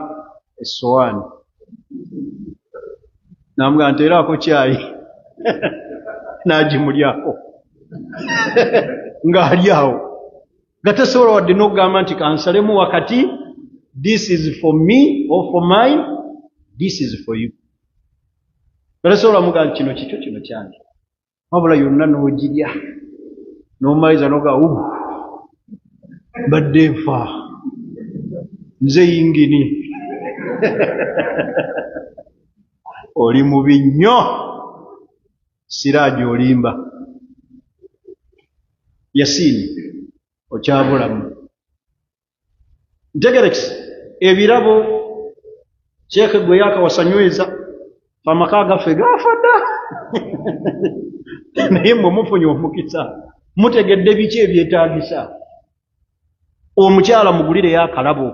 Speaker 1: essowaani n'amugamba nteeraako caayi n'agimulyako ng'ali awo nga tasobola wadde n'okugamba nti kansalemu wakati, this is for me or for mine, this is for you. Tasobola mugamba kino kikyo kino kyange, wabula yonna n'ogirya n'omaliza n'ogamba mbadde nfa nze yingini. Oli mubi nnyo, siraaji olimba. Yasiini okyabulamu. Ntegerekisi ebirabo Sheekh gwe yaakawasanyweza amaka gaffe gaafa dda. Naye mmwe mufunye omukisa mutegedde biki ebyetaagisa. Omukyala mugulireyo akalabo,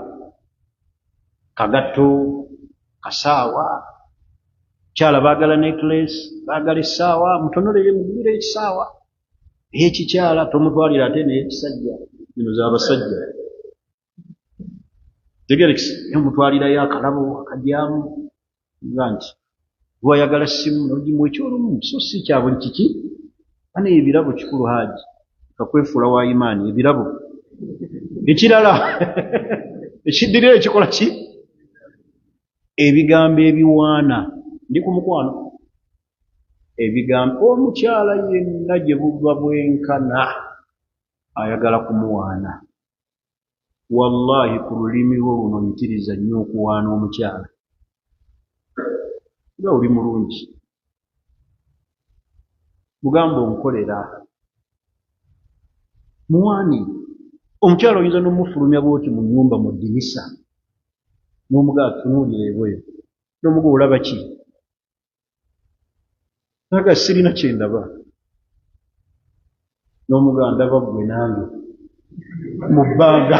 Speaker 1: kagatto, kasaawa. Kyala baagala necklace, baagala essaawa, mutonolere mugulire ekisaawa. Ekikyala tomutwalira ate n'ekisajja, zino z'abasajja. Tegerekisi nomutwalirayo akalabo akajyamu nga nti lwayagala ssimu n'ogimu ekyolumu, so si kya buli kiki. Ane ebirabo kikulu Haaji, kakwefuula wa imaani ebirabo. Ekirala ekiddirira ekikola ki? Ebigambo ebiwaana. Ndi ku mukwano ebigambo omukyala yenna gye buba bwenkana ayagala kumuwaana. Wallahi ku lulimi lwo luno nyitiriza nnyo okuwaana omukyala nga oli mulungi. Mugamba onkolera muwaani. Omukyala oyinza n'omufulumya bwoti mu nnyumba mu ddirisa n'omugaa tunuulira ebweru n'omugaa olaba ki? Naga sirina kye ndaba. N'omugaa ndaba ggwe nange mu bbanga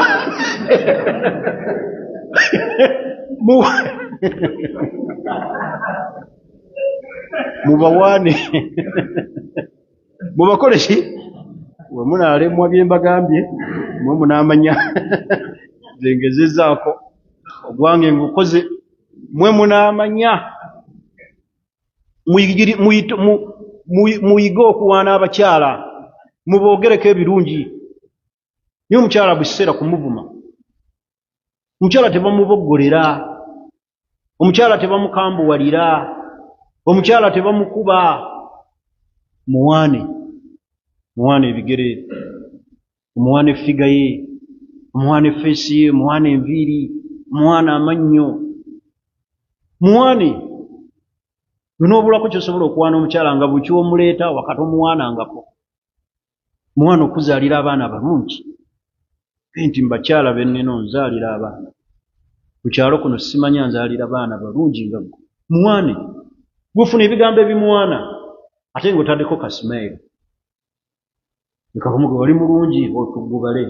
Speaker 1: mubawaane mubakole ki? We munaalemwa bye mbagambye mwe munaamanya zengezezaako ogwange ngukoze mwe munaamanya. Muyige okuwaana abakyala, muboogereko ebirungi. Naye omukyala buli kiseera kumuvuma. Omukyala tebamuboggolera, omukyala tebamukambuwalira, omukyala tebamukuba. Muwaane, muwaane ebigere, omuwaane effiga ye, omuwaane effeesi ye, omuwaane enviiri, omuwaane amannyo. Muwaane n'obulako kyosobola okuwaana omukyala nga buli kyomuleeta wakati omuwaanangako. Muwaane okuzaalira abaana balungi. Nti mbakyala benneno nzaalira abaana ku kyalo kuno simanya nzaalira baana balungi nga gwe. Muwaane gufuna ebigambo ebimuwaana ate ng'otaddeko kasimayiro ekakumuga wali mulungi otugubale.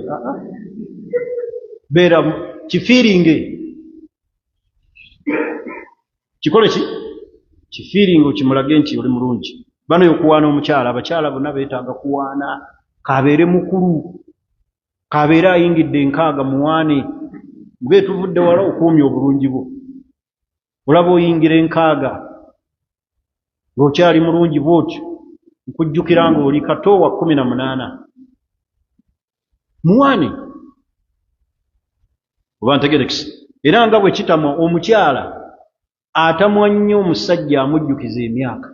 Speaker 1: Beera kifiiringe kikole ki kifiiringa okimulage nti oli mulungi. Bano yokuwaana omukyala, abakyala bonna beetaaga kuwaana, kabeere mukulu, kabeere ayingidde enkaaga muwaane. Bwe tuvudde wala okuumya obulungi bwo. Olaba oyingira enkaaga ng'okyali mulungi bw'otyo, nkujjukira ng'oli kato wa 18. Muwaane oba ntegerekese. Era nga bwe kitamwa omukyala atamwa nnyo omusajja amujjukiza emyaka.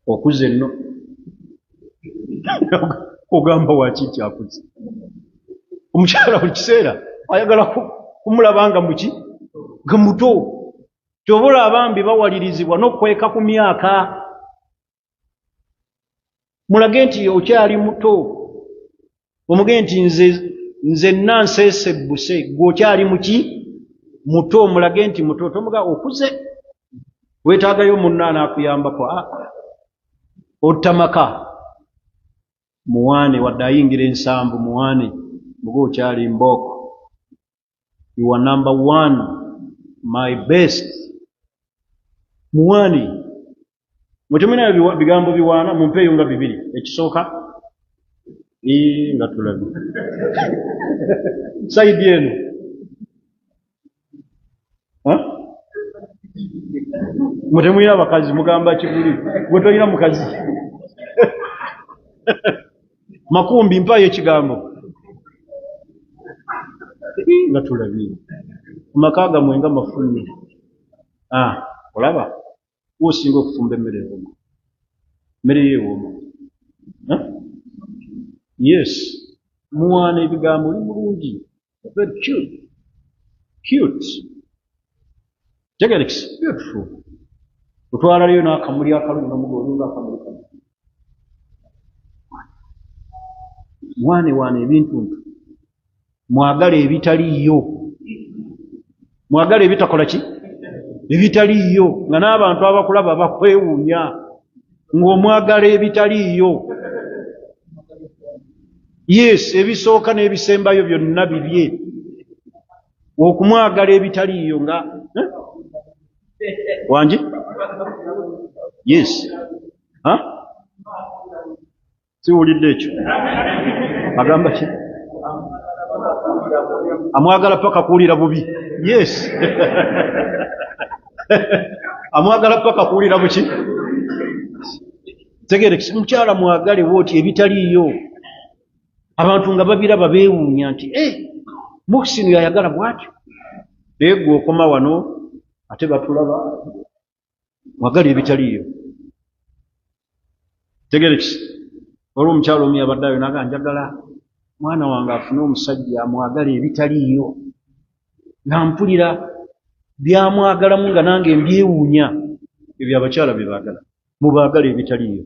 Speaker 1: Okuze nno ogamba wakiki akuze. Omukyala buli kiseera ayagala kumulaba nga muki nga muto. Kyobola abambi bawalirizibwa n'okweka ku myaka. Mulage nti okyali muto, omuge nti nze nanseese bbuse, gw'okyali muki muto. Mulage nti muto, tomuga okuze. Weetaagayo munno anaakuyambako. Ottamaka muwaane, wadde ayingira ensambu muwaane, muge okyali mbooko. You are number 1, my best. Muwaane. Mutemina bigambo biwaana, mumpeeyo nga 2. Ekisooka nga tulabi saidi eno mutemuyina abakazi mugamba kibuli gwe toyina mukazi Makumbi mpayo ekigambo nga tulabi mumaka gammwe nga mafunye. Olaba wosinga okufumba emmere ewooma, mmere yeewooma. Yes, muwaana ebigambo oli mulungi, very cute, tegerekisi, beautiful. Otwalayo n'akamuli akalungi n'omugoli ng'akamuli kano. Waane ebintuntu, mwagala ebitaliiyo, mwagala ebitakola ki? Ebitaliiyo, nga n'abantu abakulaba bakwewuunya ng'omwagala ebitaliiyo. Yes, ebisooka n'ebisembayo byonna bibye. Okumwagala ebitaliiyo nga wangi? Yes. Siwulidde ekyo. Agamba ki? Amwagala paka kuwulira bubi. Yes. Amwagala paka kuwulira buki? Tegerekisi, mukyala mwagale bw'oti ebitaliiyo. Abantu nga babiraba beewuunya nti Muhsinu yayagala bw'atyo. Naye gwe okoma wano ate batulaba mwagala ebitaliiyo. Tegerekisi, olwo omukyala omu yabadde ayo naga njagala mwana wange afune omusajja amwagala ebitaliiyo. Nga mpulira byamwagalamu nga nange mbyewuunya. Ebyo abakyala bye baagala. Mubaagala ebitaliiyo.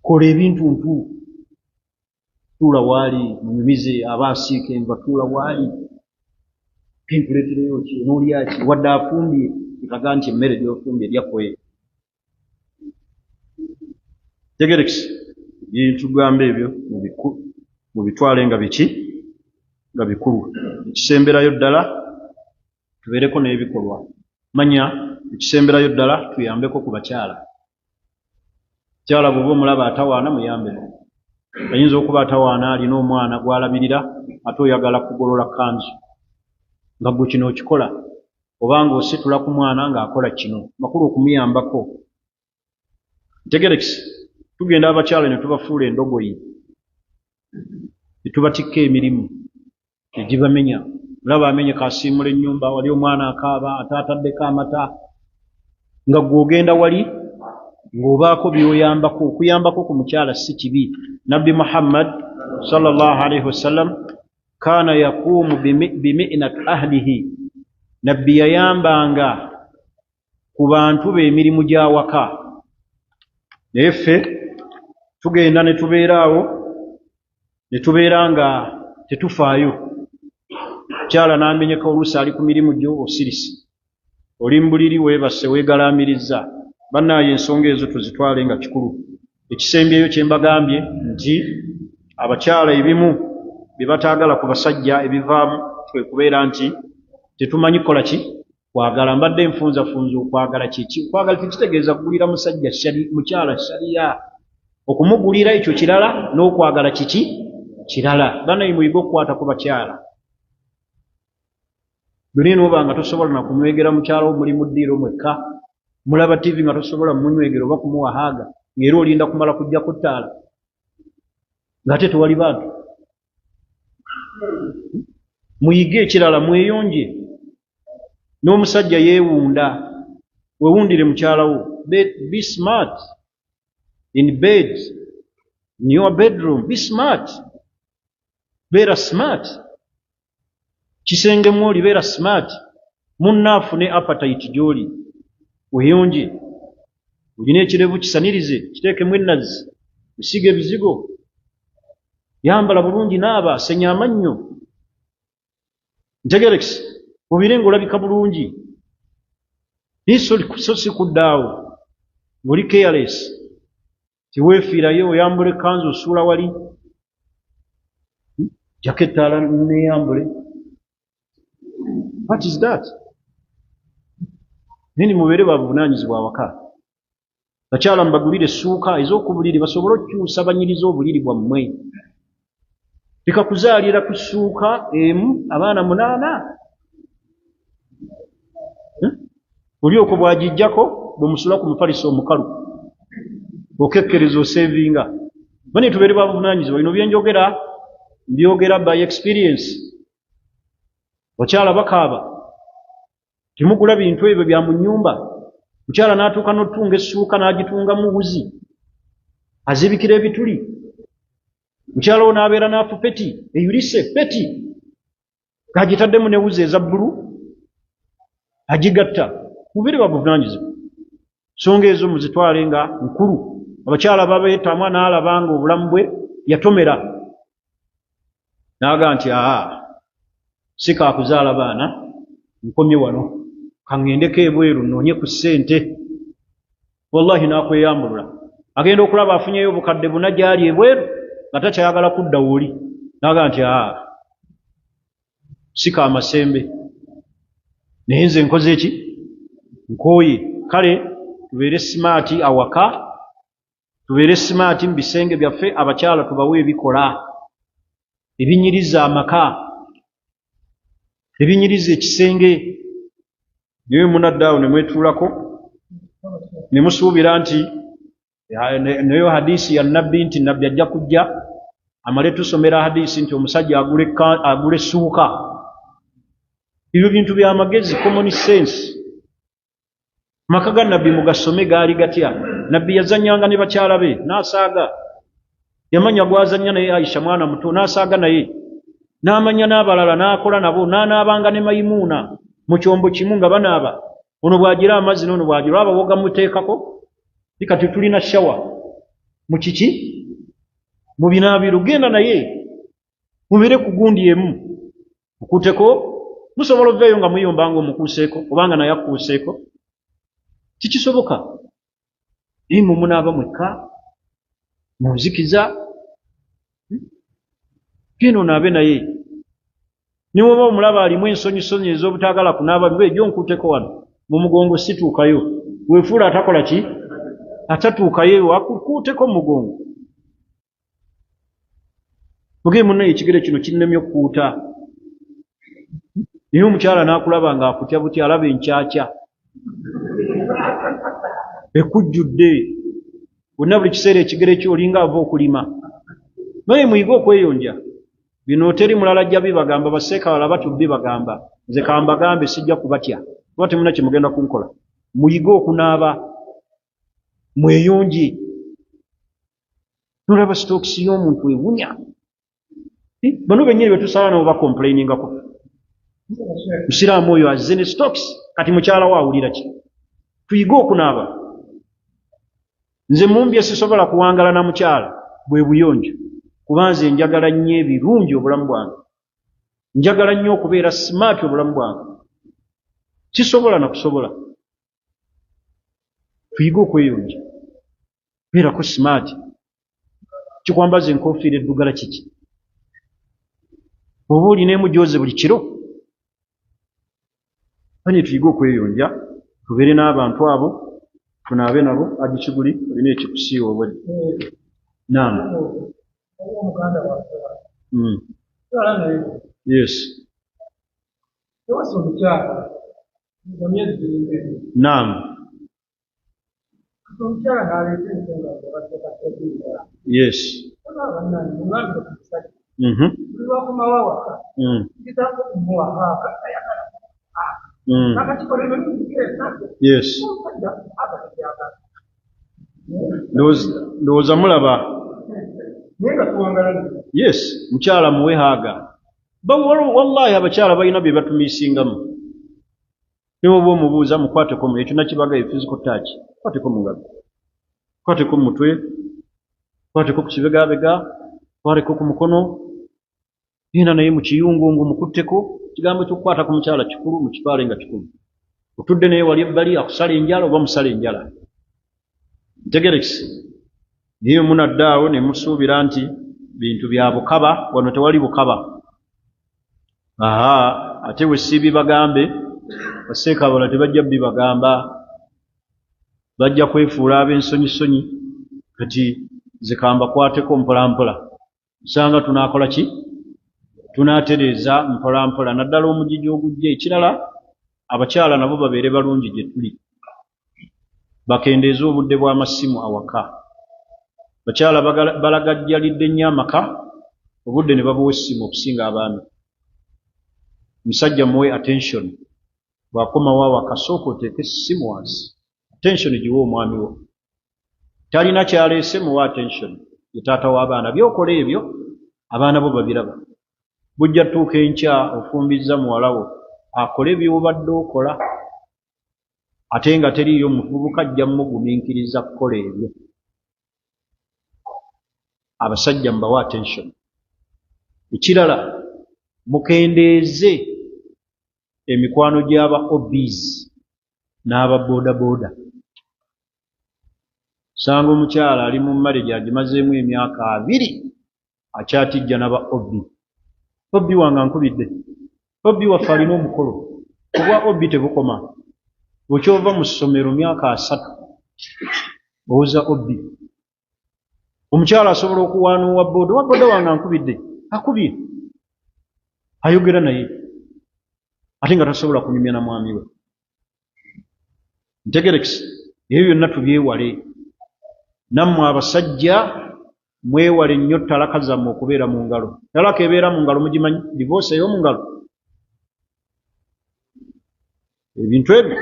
Speaker 1: Kola ebintuntu. Tuula waali munyumize abaasiika enva, tuula waali kenkuleetereyo ki n'olya ki wadde afumbye ekaga nti emmere gy'ofumbye lyakwe. Tegerekisi, byentugamba ebyo mubitwale nga biki nga bikulu. Ekisemberayo ddala tubeereko n'ebikolwa. Manya ekisemberayo ddala tuyambeko ku bakyala. Kyala bw'oba omulaba atawaana muyambeko. Ayinza okuba atawaana alina omwana gw'alabirira ate oyagala kugolola kanzu nga gwe kino okikola, obanga ositula ku mwana ng'akola kino, makulu okumuyambako. Tegerekisi, tugenda abakyala ne tubafuula endogoyi, ne tubatikka emirimu egibamenya. Olaba amenye kasiimula ennyumba, wali omwana akaaba ate ataddeko amata, nga gw'ogenda wali ng'obaako by'oyambako. Okuyambako ku mukyala si kibi. Nabbi Muhammad sallallahu alaihi wasallam kaana yaquumu bimi'nat ahlihi. Nabbi yayambanga ku bantu be emirimu gy'awaka. Naye ffe tugenda ne tubeera awo ne tubeera nga tetufaayo. Mukyala n'amenyeka oluusi ali ku mirimu gyo osirisi. Oli mu buliri weebase weegalaamirizza. Bannaaye ensonga ezo tuzitwale nga kikulu. Ekisembyeyo kye mbagambye nti abakyala ebimu bye bataagala ku basajja ebivaamu kwe kubeera nti tetumanyi kukola ki kwagala mbadde nfunza okwagala kiki kwagala tekitegeeza kugulira musajja mukyala shariya okumugulira ekyo kirala n'okwagala kiki kirala banayi muyige okukwata ku bakyala buli n'oba nga tosobola nakumwegera mukyala wo muli mu ddiiro mwekka mulaba tv nga tosobola mumunywegera oba kumuwahaaga era olinda kumala kujja ku ttaala ng'ate tewali bantu muyige ekirala mweyonje n'omusajja yeewunda weewundire mukyala wo be smart in bed in your bedroom be smart beera smart kisenge mwoli beera smart munnaafu ne appetite gy'oli weeyonje olina ekirevu kisanirize kiteekemu ennazzi bisiga ebizigo yambala bulungi naaba senya amannyo ntegerekisi obire ng'olabika bulungi so si kuddaawo ng'oli careless teweefiirayo oyambula ekkanzu osuula wali jjako ettaala neeyambule what is that nini mubeere babuvunaanyizibwa awaka bakyala mubagulire essuuka ez'okubuliri basobole okukyusa banyiriza obuliri bwammwe tekakuzaalira ku ssuuka emu abaana 8 oli okwo bw'agijjako bwemusula ku mufaliso omukalu okekkereza osevinga bane tubeere babuvunaanyizibwa bino byenjogera mbyogera by experience bakyala bakaaba temugula bintu ebyo bya mu nnyumba mukyala n'atuuka n'otunga essuuka n'agitungamu wuzi azibikira ebituli mukyala wo n'abeera n'afu peti eyulise peti ng'agitaddemu ne wuzi eza bbulu agigatta mubeere babuvunaanyizibwa nsonga ezo muzitwale nga nkulu abakyala babeetamwa n'alaba nga obulamu bwe yatomera n'aga nti si kaakuzaala baana nkomye wano kaŋŋendeko ebweru nnoonye ku ssente wallahi n'akweyambulula agenda okulaba afunyeyo obukadde buna gyali ebweru nga takyayagala kudda woli n'aga nti si kaamasembe naye nze nkoze eki nkooye kale tubeere simaati awaka tubeere simaati mu bisenge byaffe abakyala tubawe ebikola ebinyiriza amaka ebinyiriza ekisenge niwe munaddaawo ne mwetuulako ne musuubira nti nayo hadiisi ya nabbi nti nabbi ajja kujja amale tusomera hadiisi nti omusajja agula essuuka ebyo bintu by'amagezi common sense maka ga nabbi mugasome gaali gatya nabbi yazannyanga ne bakyala be n'asaaga yamanya gwazannya naye Aisha mwana muto n'asaaga naye n'amanya n'abalala n'akola nabo n'anaabanga ne Mayimuuna mu kyombo kimu nga banaaba ono bw'agira amazzi n'ono bw'agira abawoga muteekako kati tulina shawa mu kiki mu binaabiro genda naye mubere ku gundi emu okuteko musobola oveeyo nga muyombanga omukuuseeko obanga naye akuuseeko kikisoboka imu munaaba mwekka munzikiza genda onaabe naye niwoba omulaba alimu ensonyisonyi ez'obutaagala kunaaba bibe ejjo nkuuteko wano mu mugongo situukayo weefuula atakola ki atatuukayo akukuuteko mu mugongo mugee munnaye ekigere kino kinnemye okukuuta naye omukyala n'akulaba nga akutya butya alaba enkyakya ekujjudde bonna buli kiseera ekigere kyolinga ava okulima naye muyige okweyonja bino teri mulala ajja bibagamba baseeka bala batubbi bagamba nze kambagambe sijja kubatya kuba temuna kye mugenda kunkola muyige okunaaba mweyonje nolaba sitookisi y'omuntu ewunya bano bennyini betusala nabo bakomplainingako musiraamu oyo azze ne stokes kati mukyala we awulira ki tuyige okunaaba nze mumbye sisobola kuwangala na mukyala bwe buyonjo kuba nze njagala nnyo ebirungi obulamu bwange njagala nnyo okubeera simaati obulamu bwange sisobola na kusobola tuyige okweyonja beerako simaati kikwambaza enkofiira eddugala kiki oba olina emujooze buli kiro Ani tuyige okweyonja tubeere n'abantu abo tunaabe nabo agikiguli olina ekikusiiwa obwedde. Naam. Yes. Naam. Yes. Yes. Ndowooza mulaba. Yes, mukyala muwe haaga. Wallahi abakyala balina bye batumiisingamu. Ne bw'oba omubuuza mukwateko mu ekyo nakibagayo physical touch. Kwateko mu ngalo. Kwateko mu mutwe. Kwateko ku kibegabega. Kwateko ku mukono. Yina naye mu kiyungungu mukutteko. Kigambo ky'okukwata ku mukyala kikulu mukitwale nga kikulu. Otudde naye wali ebbali akusala enjala oba musala enjala. Ntegerekisi. Niyo munaddaawo ne musuubira nti bintu bya bukaba, wano tewali bukaba. Ate we si bibagambe, basseekabala tebajja bibagamba. Bajja kwefuula ab'ensonyi kati zikamba kwateko mpolampola. Nsanga tunaakola ki? Tunaatereeza mpolampola naddala omugigi ogujja. Ekirala abakyala nabo babeere balungi gye tuli. Bakendeeza obudde bw'amasimu awaka. Bakyala balagajjalidde nnyo amaka, obudde ne babuwa essimu okusinga abaami. Musajja muwe attention. Bw'akomawo awaka sooka oteeke essimu wansi. Attention giwe omwami wo. Talina kyaleese muwe attention. Ye taata w'abaana. Byokola ebyo abaana bo babiraba. Bujja tuuka enkya ofumbizza muwala wo akole by'obadde okola. Ate nga teriiyo muvubuka ajja mmugumiikiriza kukola ebyo. Abasajja mbawa attention. Ekirala mukendeeze emikwano gy'aba hobbies n'aba boodabooda. Sanga omukyala ali mu marriage agimazeemu emyaka 2 akyatijja n'aba hobby. Hobby wange ankubidde. Hobby waffe alina omukolo. Kuba hobby tebukoma. Bw'okyova mu ssomero myaka 3 owoza hobby. Omukyala asobola okuwaanuwa booda. Wa booda wange ankubidde. Akubye. Ayogera naye. Ate nga tasobola kunyumya na mwami we. Ntegerekisi. Ebyo byonna tubyewale. Nammwe abasajja mwewale nnyo talaka zammwe okubeera mu ngalo. Talaka ebeera mu ngalo mugimanyi? Divorce ey'omu ngalo. Ebintu ebyo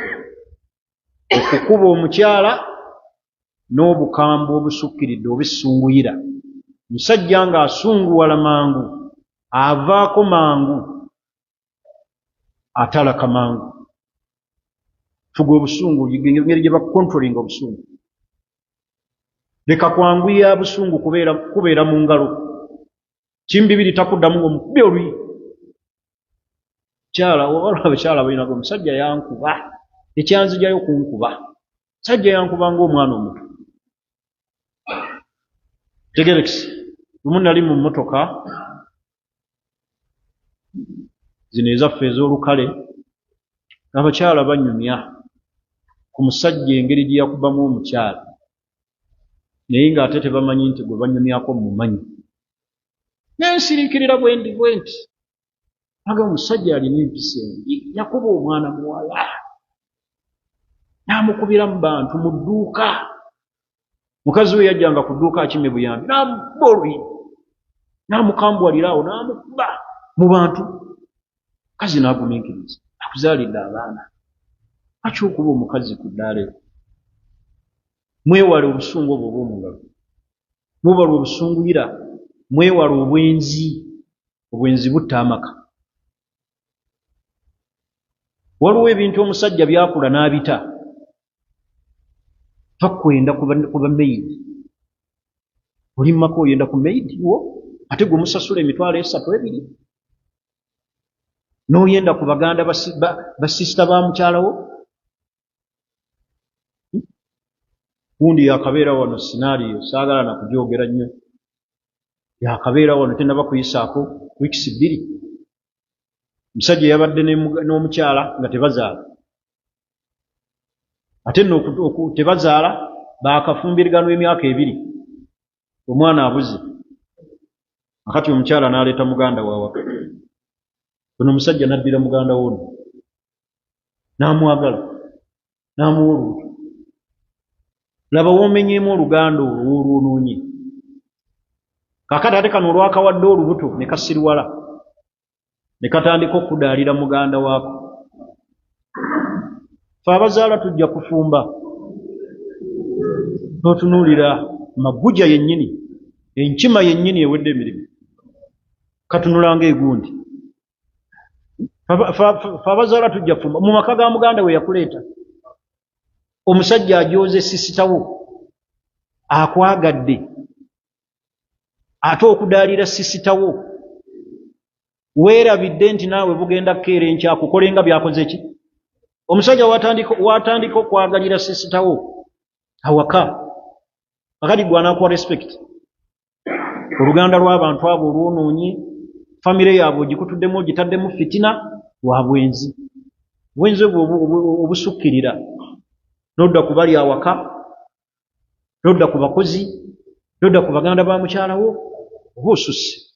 Speaker 1: okukuba omukyala n'obukambwe obusukkiridde obissunguyira. Musajja ng'asunguwala mangu avaako mangu atalaka mangu. Fuga obusungu, engeri gye bakontrolinga obusungu. Leka kwanguya busungu kubeera mu ngalo. Kimbibiri takuddamu ng'omukubye oluyi. Kyala wabala abakyala balinaga omusajja yankuba. Ekyanzijayo kunkuba. Sajja yankuba ng'omwana omuto. Tegerekisi. Lumu nali mu mmotoka zino ezaffe ez'olukale. Abakyala banyumya ku musajja engeri gye yakubamu omukyala. Naye ng'ate tebamanyi nti gwe banyumyako mumanyi. Nensiriikirira bwe nti. Aga omusajja alina empisa embi. Yakuba omwana muwala. N'amukubira mu bantu mu dduuka. Mukazi we yajjanga ku dduuka akime buyambi. N'amukuba oluyi. N'amukambwalirawo n'amukuba mu bantu. Mukazi n'agumiikiriza. Akuzaalidde abaana. Lwaki okuba omukazi ku ddaala eyo? Mwewale obusungu obwo obw'omu ngalo. Mwewale obusunguyira. Mwewale obwenzi. Obwenzi butta amaka. Waliwo ebintu omusajja byakula n'abita. Takwenda kuba maidi. Oli mmaka oyenda ku maidi wo ate gwe musasula emitwalo 3-2. N'oyenda ku baganda basisita ba mukyalawo. Gundi yakabeera wano scenario saagala na kugyogera nnyo. Yakabeera wano tennaba kuyisaako weeks 2. Musajja yabadde n'omukyala nga tebazaala. ate nno tebazaala baakafumbirigano emyaka 2 omwana abuze akati omukyala n'aleeta muganda waawaka ono omusajja n'addira muganda wono n'amwagala n'amuwa olubuto laba woomenyeemu oluganda olwo olwonoonye kakati ate kano olwakawadde olubuto ne kasiriwala ne katandika okudaalira muganda waako fe abazaala tujja kufumba n'otunuulira maguja yennyini enkima yennyini ewedde emirimu katunulanga egundi fe abazaala tujja kufumba mu maka ga muganda we yakuleeta omusajja ajooze sisitawo akwagadde ate okudaalira sisitawo weerabidde nti naawe bugenda kukeera enkyakukolenga byakoze ki omusajja watandika okwagalira sisitawo awaka akati gwanakuwa respect oluganda lw'abantu abo olwonoonye famire yaabwe ogikutuddemu ogitaddemu fitina lwa bwenzi bwenzi obwo obusukkirira nodda ku bali awaka nodda ku bakozi nodda ku baganda ba mukyalawo oba osusse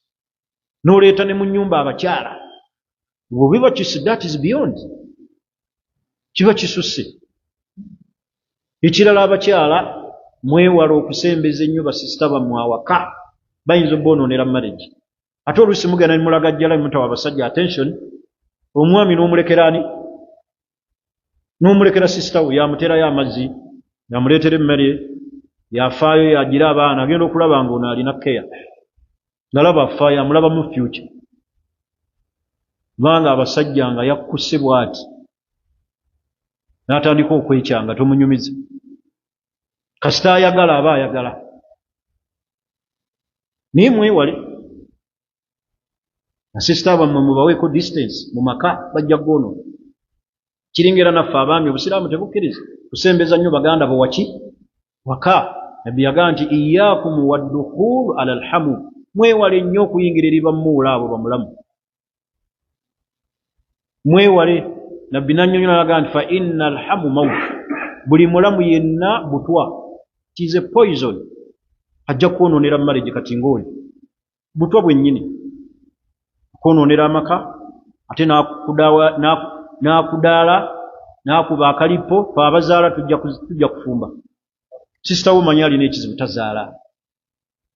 Speaker 1: n'oleeta ne mu nnyumba abakyala bwe biba kisi that is beyond kiba kisusse ekirala abakyala mwewala okusembeza ennyo basisita bammwe awaka bayinza obbonoonera marriage ate oluusi mugenda nimulagajjala mutawa abasajja attention omwami n'omulekeraani n'omulekera sisita we yamuterayo amazzi yamuleetera emmere yafaayo yagira abaana agenda okulaba ng'ono alina keya nalaba afaayo amulaba mu future kubanga abasajja nga yakkuse bw'ati n'atandika okwekyanga tomunyumiza kasita ayagala aba ayagala naye mwewale nasisita bammwe mubaweeko distance mu maka bajja gwono kiringera naffe abaami obusiraamu tebukkiriza kusembeza nnyo baganda bo waki waka nabbi yagaa nti iyaakum waddukhulu ala alhamu mwewale nnyo okuyingirira bamuula abo bamulamu mwewale nabbi nannyonnyola nagaa nti fa inna alhamu mawt buli mulamu yenna butwa kize poison ajja kwonoonera marriage kati ng'oyo butwa bwennyini kwonoonera amaka ate n'akudaala n'akuba akalipo fe abazaala tujja kufumba sisitawo manyi alina ekizibu tazaala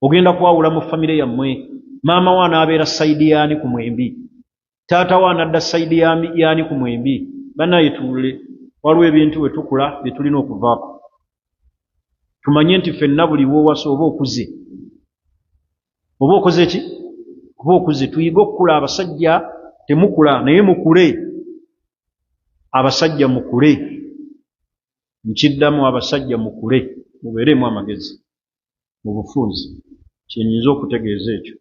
Speaker 1: ogenda kwawula mu famire yammwe maama wa anaabeera sayidi yaani ku mwembi taata wa anadda sayidi yaani ku mwembi bannaye tuwule waliwo ebintu we tukula bye tulina okuvaako tumanye nti ffenna buli woowasa oba okuze oba okoze ki oba okuze tuyige okukula abasajja temukula naye mukule abasajja mukule nkiddamu abasajja mukule mubeeremu amagezi mu bufunzi kyenyinza okutegeeza ekyo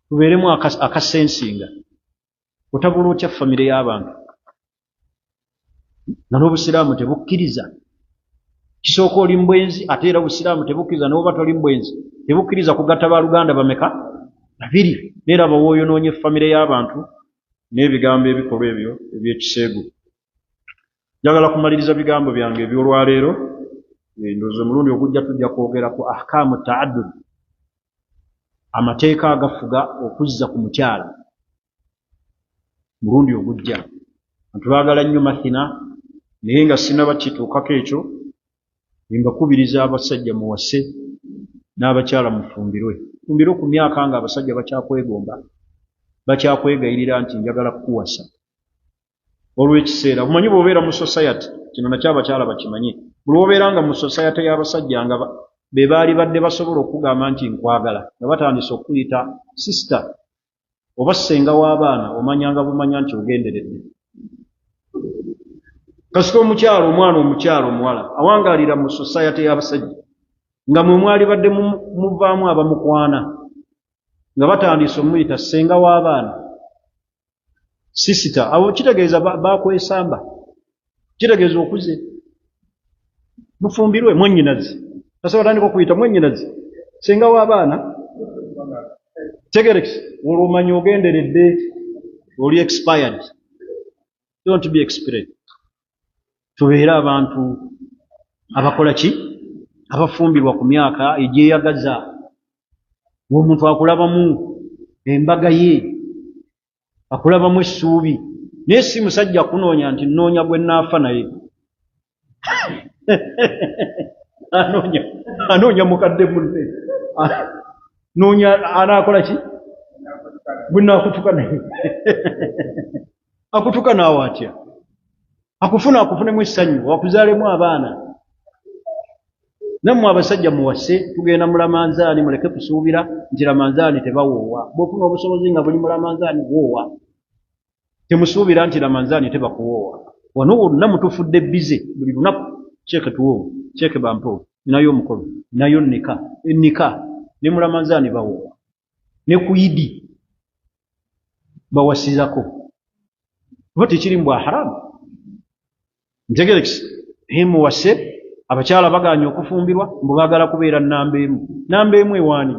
Speaker 1: tubeeremu akasensinga otabula otya famire y'abantu nga n'obusiraamu tebukkiriza kisooka oli mbwenzi ate era obusiraamu tebukkiriza n'oba toli mbwenzi tebukkiriza kugatta baluganda bameka 2 neeraba wooyonoonye famire y'abantu n'ebigambo ebikolwa ebyo ebyekiseegu njagala kumaliriza bigambo byange ebyolwaleero ndowooza omulundi ogujja tujja kwogera ku ahkaamu taaddud amateeka agafuga okuzza ku mukyala mulundi ogujja ntubagala nnyo mathina naye nga sinaba kituukako ekyo mbakubiriza abasajja muwase n'abakyala mufumbirwe ku myaka nga abasajja bakyakwegomba bakyakwegayirira nti njagala kukuwasa olw'ekiseera omanyi bw'obeera mu society kino nakyo abakyala bakimanye buli obeera nga mu society y'abasajja nga be baali badde basobola okugamba nti nkwagala nga batandise okuyita sister oba ssenga w'abaana omanyanga bumanya nti ogenderedde kasita omukyalo omwana omukyalo omuwala awangaalira mu society y'abasajja nga mwe mwali badde muvaamu abamukwana nga batandise omuyita ssenga w'abaana sisita abo kitegeeza bakwesamba kitegeeza okuze mufumbirwe mwennyinazi asa batandika okuyita mwennyinazi ssenga w'abaana tegerekisi olwo omanya ogenderedde oli expired don't be expired tubeere abantu abakola ki abafumbirwa ku myaka egyeyagaza omuntu akulabamu embaga ye akulabamu essuubi naye si musajja kunoonya nti nnoonya gwe naafa naye anoonya mukadde munne noonya anaakola ki gwe naakutuka naye akutuka naawe atya akufunemu essanyu wakuzaalemu abaana nammwe abasajja muwase tugenda mu lamanzaani muleke kusuubira nti lamanzaani tebawoowa bw'ofuna obusobozi nga buli mu lamanzaani woowa temusuubira nti lamanzaani tebakuwoowa wano wonna mutufudde bize buli lunaku kyeke tuwoowa kyeke bampo nayo omukolo nayo ennika ne mu lamanzaani bawoowa ne ku idi bawasizako oba tekiri mbwa haramu ntegerekisi muwase abakyala baganye okufumbirwa mbu baagala kubeera namba emu ewaani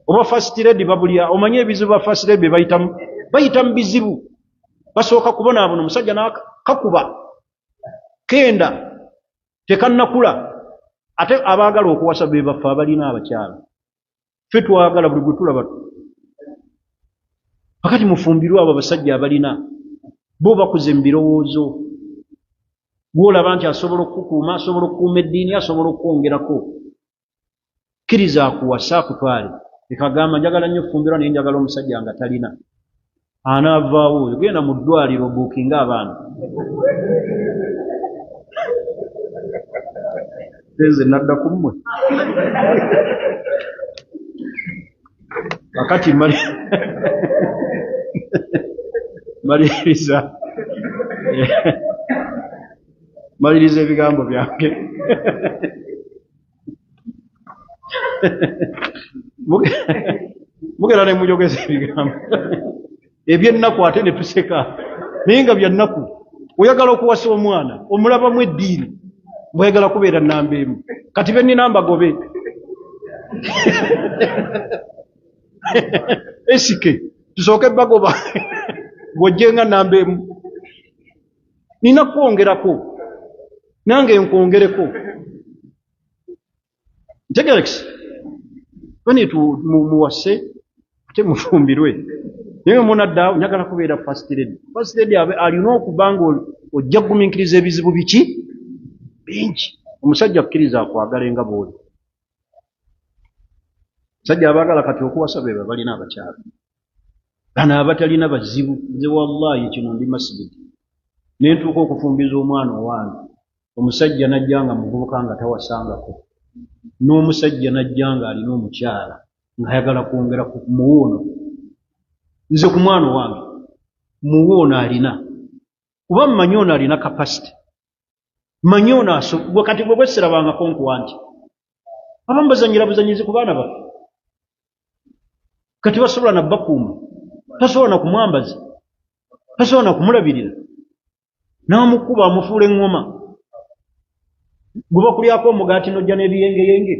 Speaker 1: oba first lady babulya omanye ebizibu ba first lady bayita mu bizibu basooka kubonaabona omusajja nakakuba kenda tekannakula ate abaagala okuwasa be baffe abalina abakyala ffe twagala buli gwe tulaba pakati mufumbirwe abo abasajja abalina bo bakuze mu birowoozo gwolaba nti asobola okukuuma asobola okukuuma eddiini asobola okwongerako kkiriza akuwasa akutwale ekagamba njagala nnyo okufumbirwa naye njagala omusajja nga talina anaavaawo oyo genda mu ddwaliro buukinga abaana nze nadda ku mmwe akati maliriza ebigambo byange mugera ne mujogeza ebigambo ebyennaku ate ne tuseka naye nga byannaku oyagala okuwasa omwana omulabamu eddiini bwayagala kubeera namba emu kati bennina mbagobe esike tusooke bagoba bw'ojjenga namba emu nina kwongerako nange nkwongereko ntegerekisi bani muwase ate mufumbirwe naye munaddaawo njagala kubeera first lady alina okuba nga ojja kugumiikiriza ebizibu biki bingi omusajja akkiriza akwagala nga bwoli musajja abaagala kati okuwasa be balina abakyala bano abatalina bazibu nze wallahi kino ndi masibiti nentuuka okufumbiza omwana owange omusajja najja nga muvubuka nga tawasangako n'omusajja najja nga alina omukyala ng'ayagala kwongera ku muwoono nze ku mwana owange muwoono alina kuba mmanyi ono alina kapasite mmanyi ono kati bwe bweserabangako nkuwa nti abamu bazanyira buzanyizi ku baana baffe kati basobola nabbakuuma tasobola na kumwambaza tasobola na kumulabirira n'amukuba amufuula eŋŋoma gwe bakulyako omugaati nojja n'ebiyengeyenge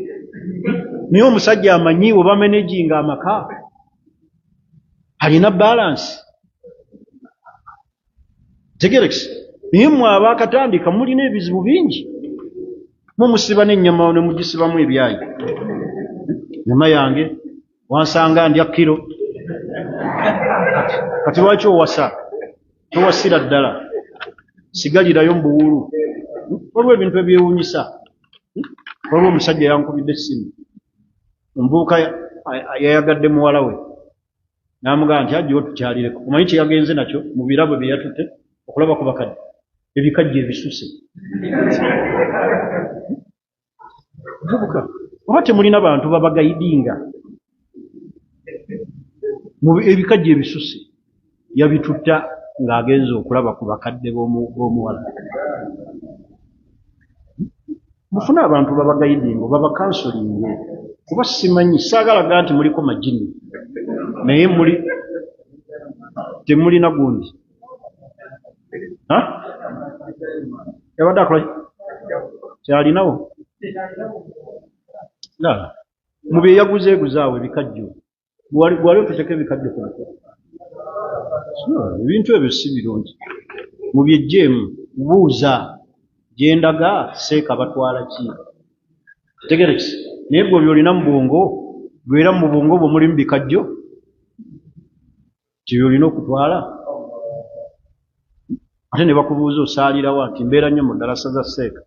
Speaker 1: naye omusajja amanyi oba manejinga amaka alina balansi tegerekisi naye mmwe abaakatandika mulina ebizibu bingi mumusiba n'ennyama ne mugisibamu ebyayi nyama yange wansanga ndya kiro kati lwaki owasa towasira ddala sigalirayo mu buwulu waliwo ebintu ebyewuunyisa waliwo omusajja yankubidde essimu omuvubuka yayagadde muwala we n'amugamba nti ajjawo tukyalireko omanyi kye yagenze nakyo mu birabo bye yatutte okulaba ku bakadde ebikajja ebisuse muvubuka oba temulina bantu babagayidinga ebikajja ebisuse yabitutta ng'agenza okulaba ku bakadde b'omuwala mufune abantu babagayidinga babakansolinge kuba simanyi saagalaga nti muliko majini naye temulina gundi yabadde akola kyalinawo mubyeyaguzeeguzaawo ebikajjo gwali ototeka ebikajjo ku ebintu ebyo si birungi mubyejjeemu buuza gyendaga seeka batwala ki tegereki naye gwe byolina mu bwongo gwera mu bwongo bwo mulimu bikajjo kibyolina okutwala ate ne bakubuuza osaalirawo nti mbeera nnyo mu ddalasa za seeka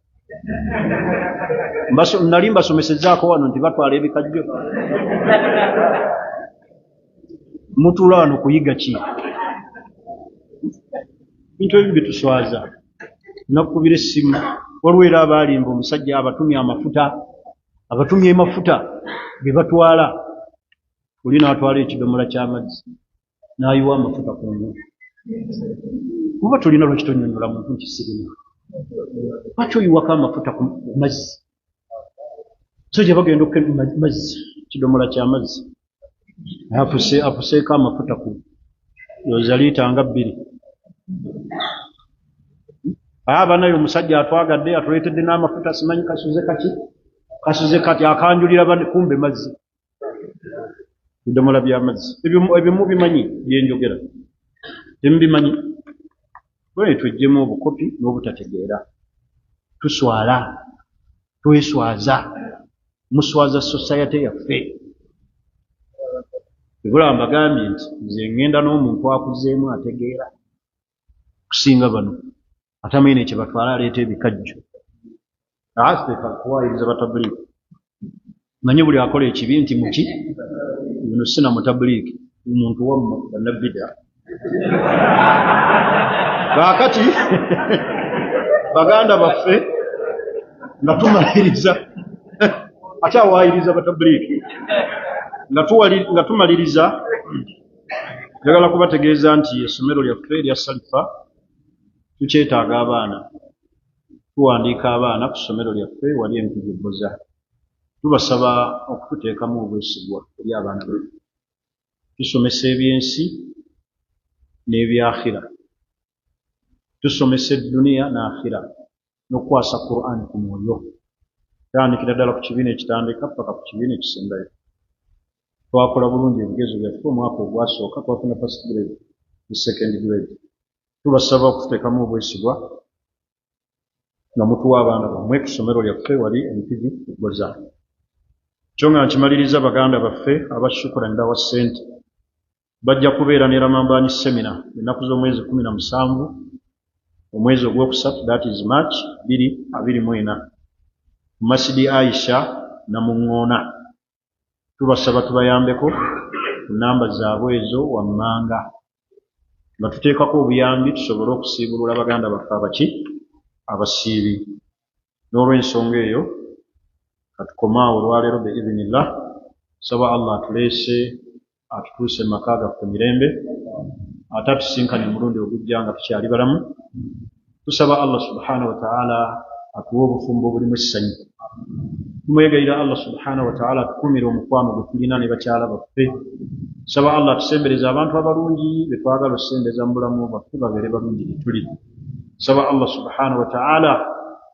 Speaker 1: nali mbasomesezzaako wano nti batwala ebikajjo mutuula wano kuyiga ki bintu ebyo bituswaza nakubira essimu waliwo era abaalimba omusajja abatumye amafuta ge batwala oli n'atwala ekidomola ky'amazzi n'ayiwa amafuta ku ngu kuba tulina lwaki tonyonyola muntu nkisirina lwaki oyiwako amafuta ku mazzi so gye bagenda okukema mazzi kidomola ky'amazzi afuseeko amafuta ku yoza liita nga 2 abanayo omusajja atwagadde atuleetedde n'amafuta simanyi kasuze kati akanjulira kumbe mazzi bidomola by'amazzi ebyo mubimanyi byenjogera temubimanyi bwe tweggyemu obukopi n'obutategeera tuswala tweswaza muswaza society yaffe ebula mbagambye nti nze ŋŋenda n'omuntu akuzeemu ategeera kusinga bano atamanyi nekye batwala aleeta ebikajjo kuwaayiriza batabuliiki manyi buli akola ekibi nti muki bino sina mutabuliiki omuntu wamma bannabida kaakati baganda baffe nga tumaliriza ate awaayiriza batabuliiki nga tumaliriza njagala kubategeeza nti essomero lyaffe erya Salifa tukyetaaga abaana tuwandiika abaana ku ssomero lyaffe wali empigibboza tubasaba okututeekamu obwesigwa eri abaana baffe tusomesa ebyensi n'ebyakhira tusomesa edduniya n'akhira n'okukwasa Qur'an ku mwoyo tandikira ddala ku kibiina ekitandika paka ku kibiina ekisembayo twakola bulungi ebigezo byaffe omwaka ogwasooka twafuna first grade ne second grade tubasaba okututeekamu obwesigwa nga mutuwa abaana bammwe ku ssomero lyaffe wali empigi eggoza kyo nga nkimaliriza baganda baffe abashukuranira wa ssente bajja kubeera ne Ramambani semina ennaku z'omwezi 17 omwezi ogwokusatu that is March 2024 mu Masidi Aisha na Muŋŋoona tubasaba tubayambeko ku namba zaabwe ezo wammanga nga tuteekako obuyambi tusobole okusiibulula baganda baffe abasiibi n'olw'ensonga eyo katukomaawo olwaleero biidhinillah saba Allah atuleese atutuuse mu maka gaffe mirembe ate atusinkane omulundi ogujja nga tukyali balamu tusaba Allah subhanahu wa ta'ala atuwe obufumbo obulimu essanyu tumwegayira Allah subhanahu wa ta'ala atukumire omukwano gwe tulina ne bakyala baffe saba Allah tusembereze abantu abalungi be twagala okusembeza mu bulamu bwaffe babeere balungi gye tuli saba Allah subhanahu wa ta'ala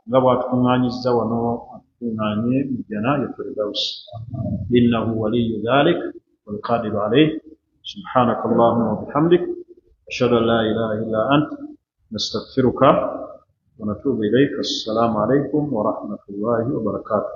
Speaker 1: nga bw'atukuŋŋaanyizza wano atukuŋŋaanye mu jjana ya Firdawsi innahu waliyyu dhalik wal qadiru alayh subhanaka allahumma wa bihamdik ashhadu an la ilaha illa ant nastaghfiruka wa natubu ilayk assalamu alaykum wa rahmatullahi wa barakatuh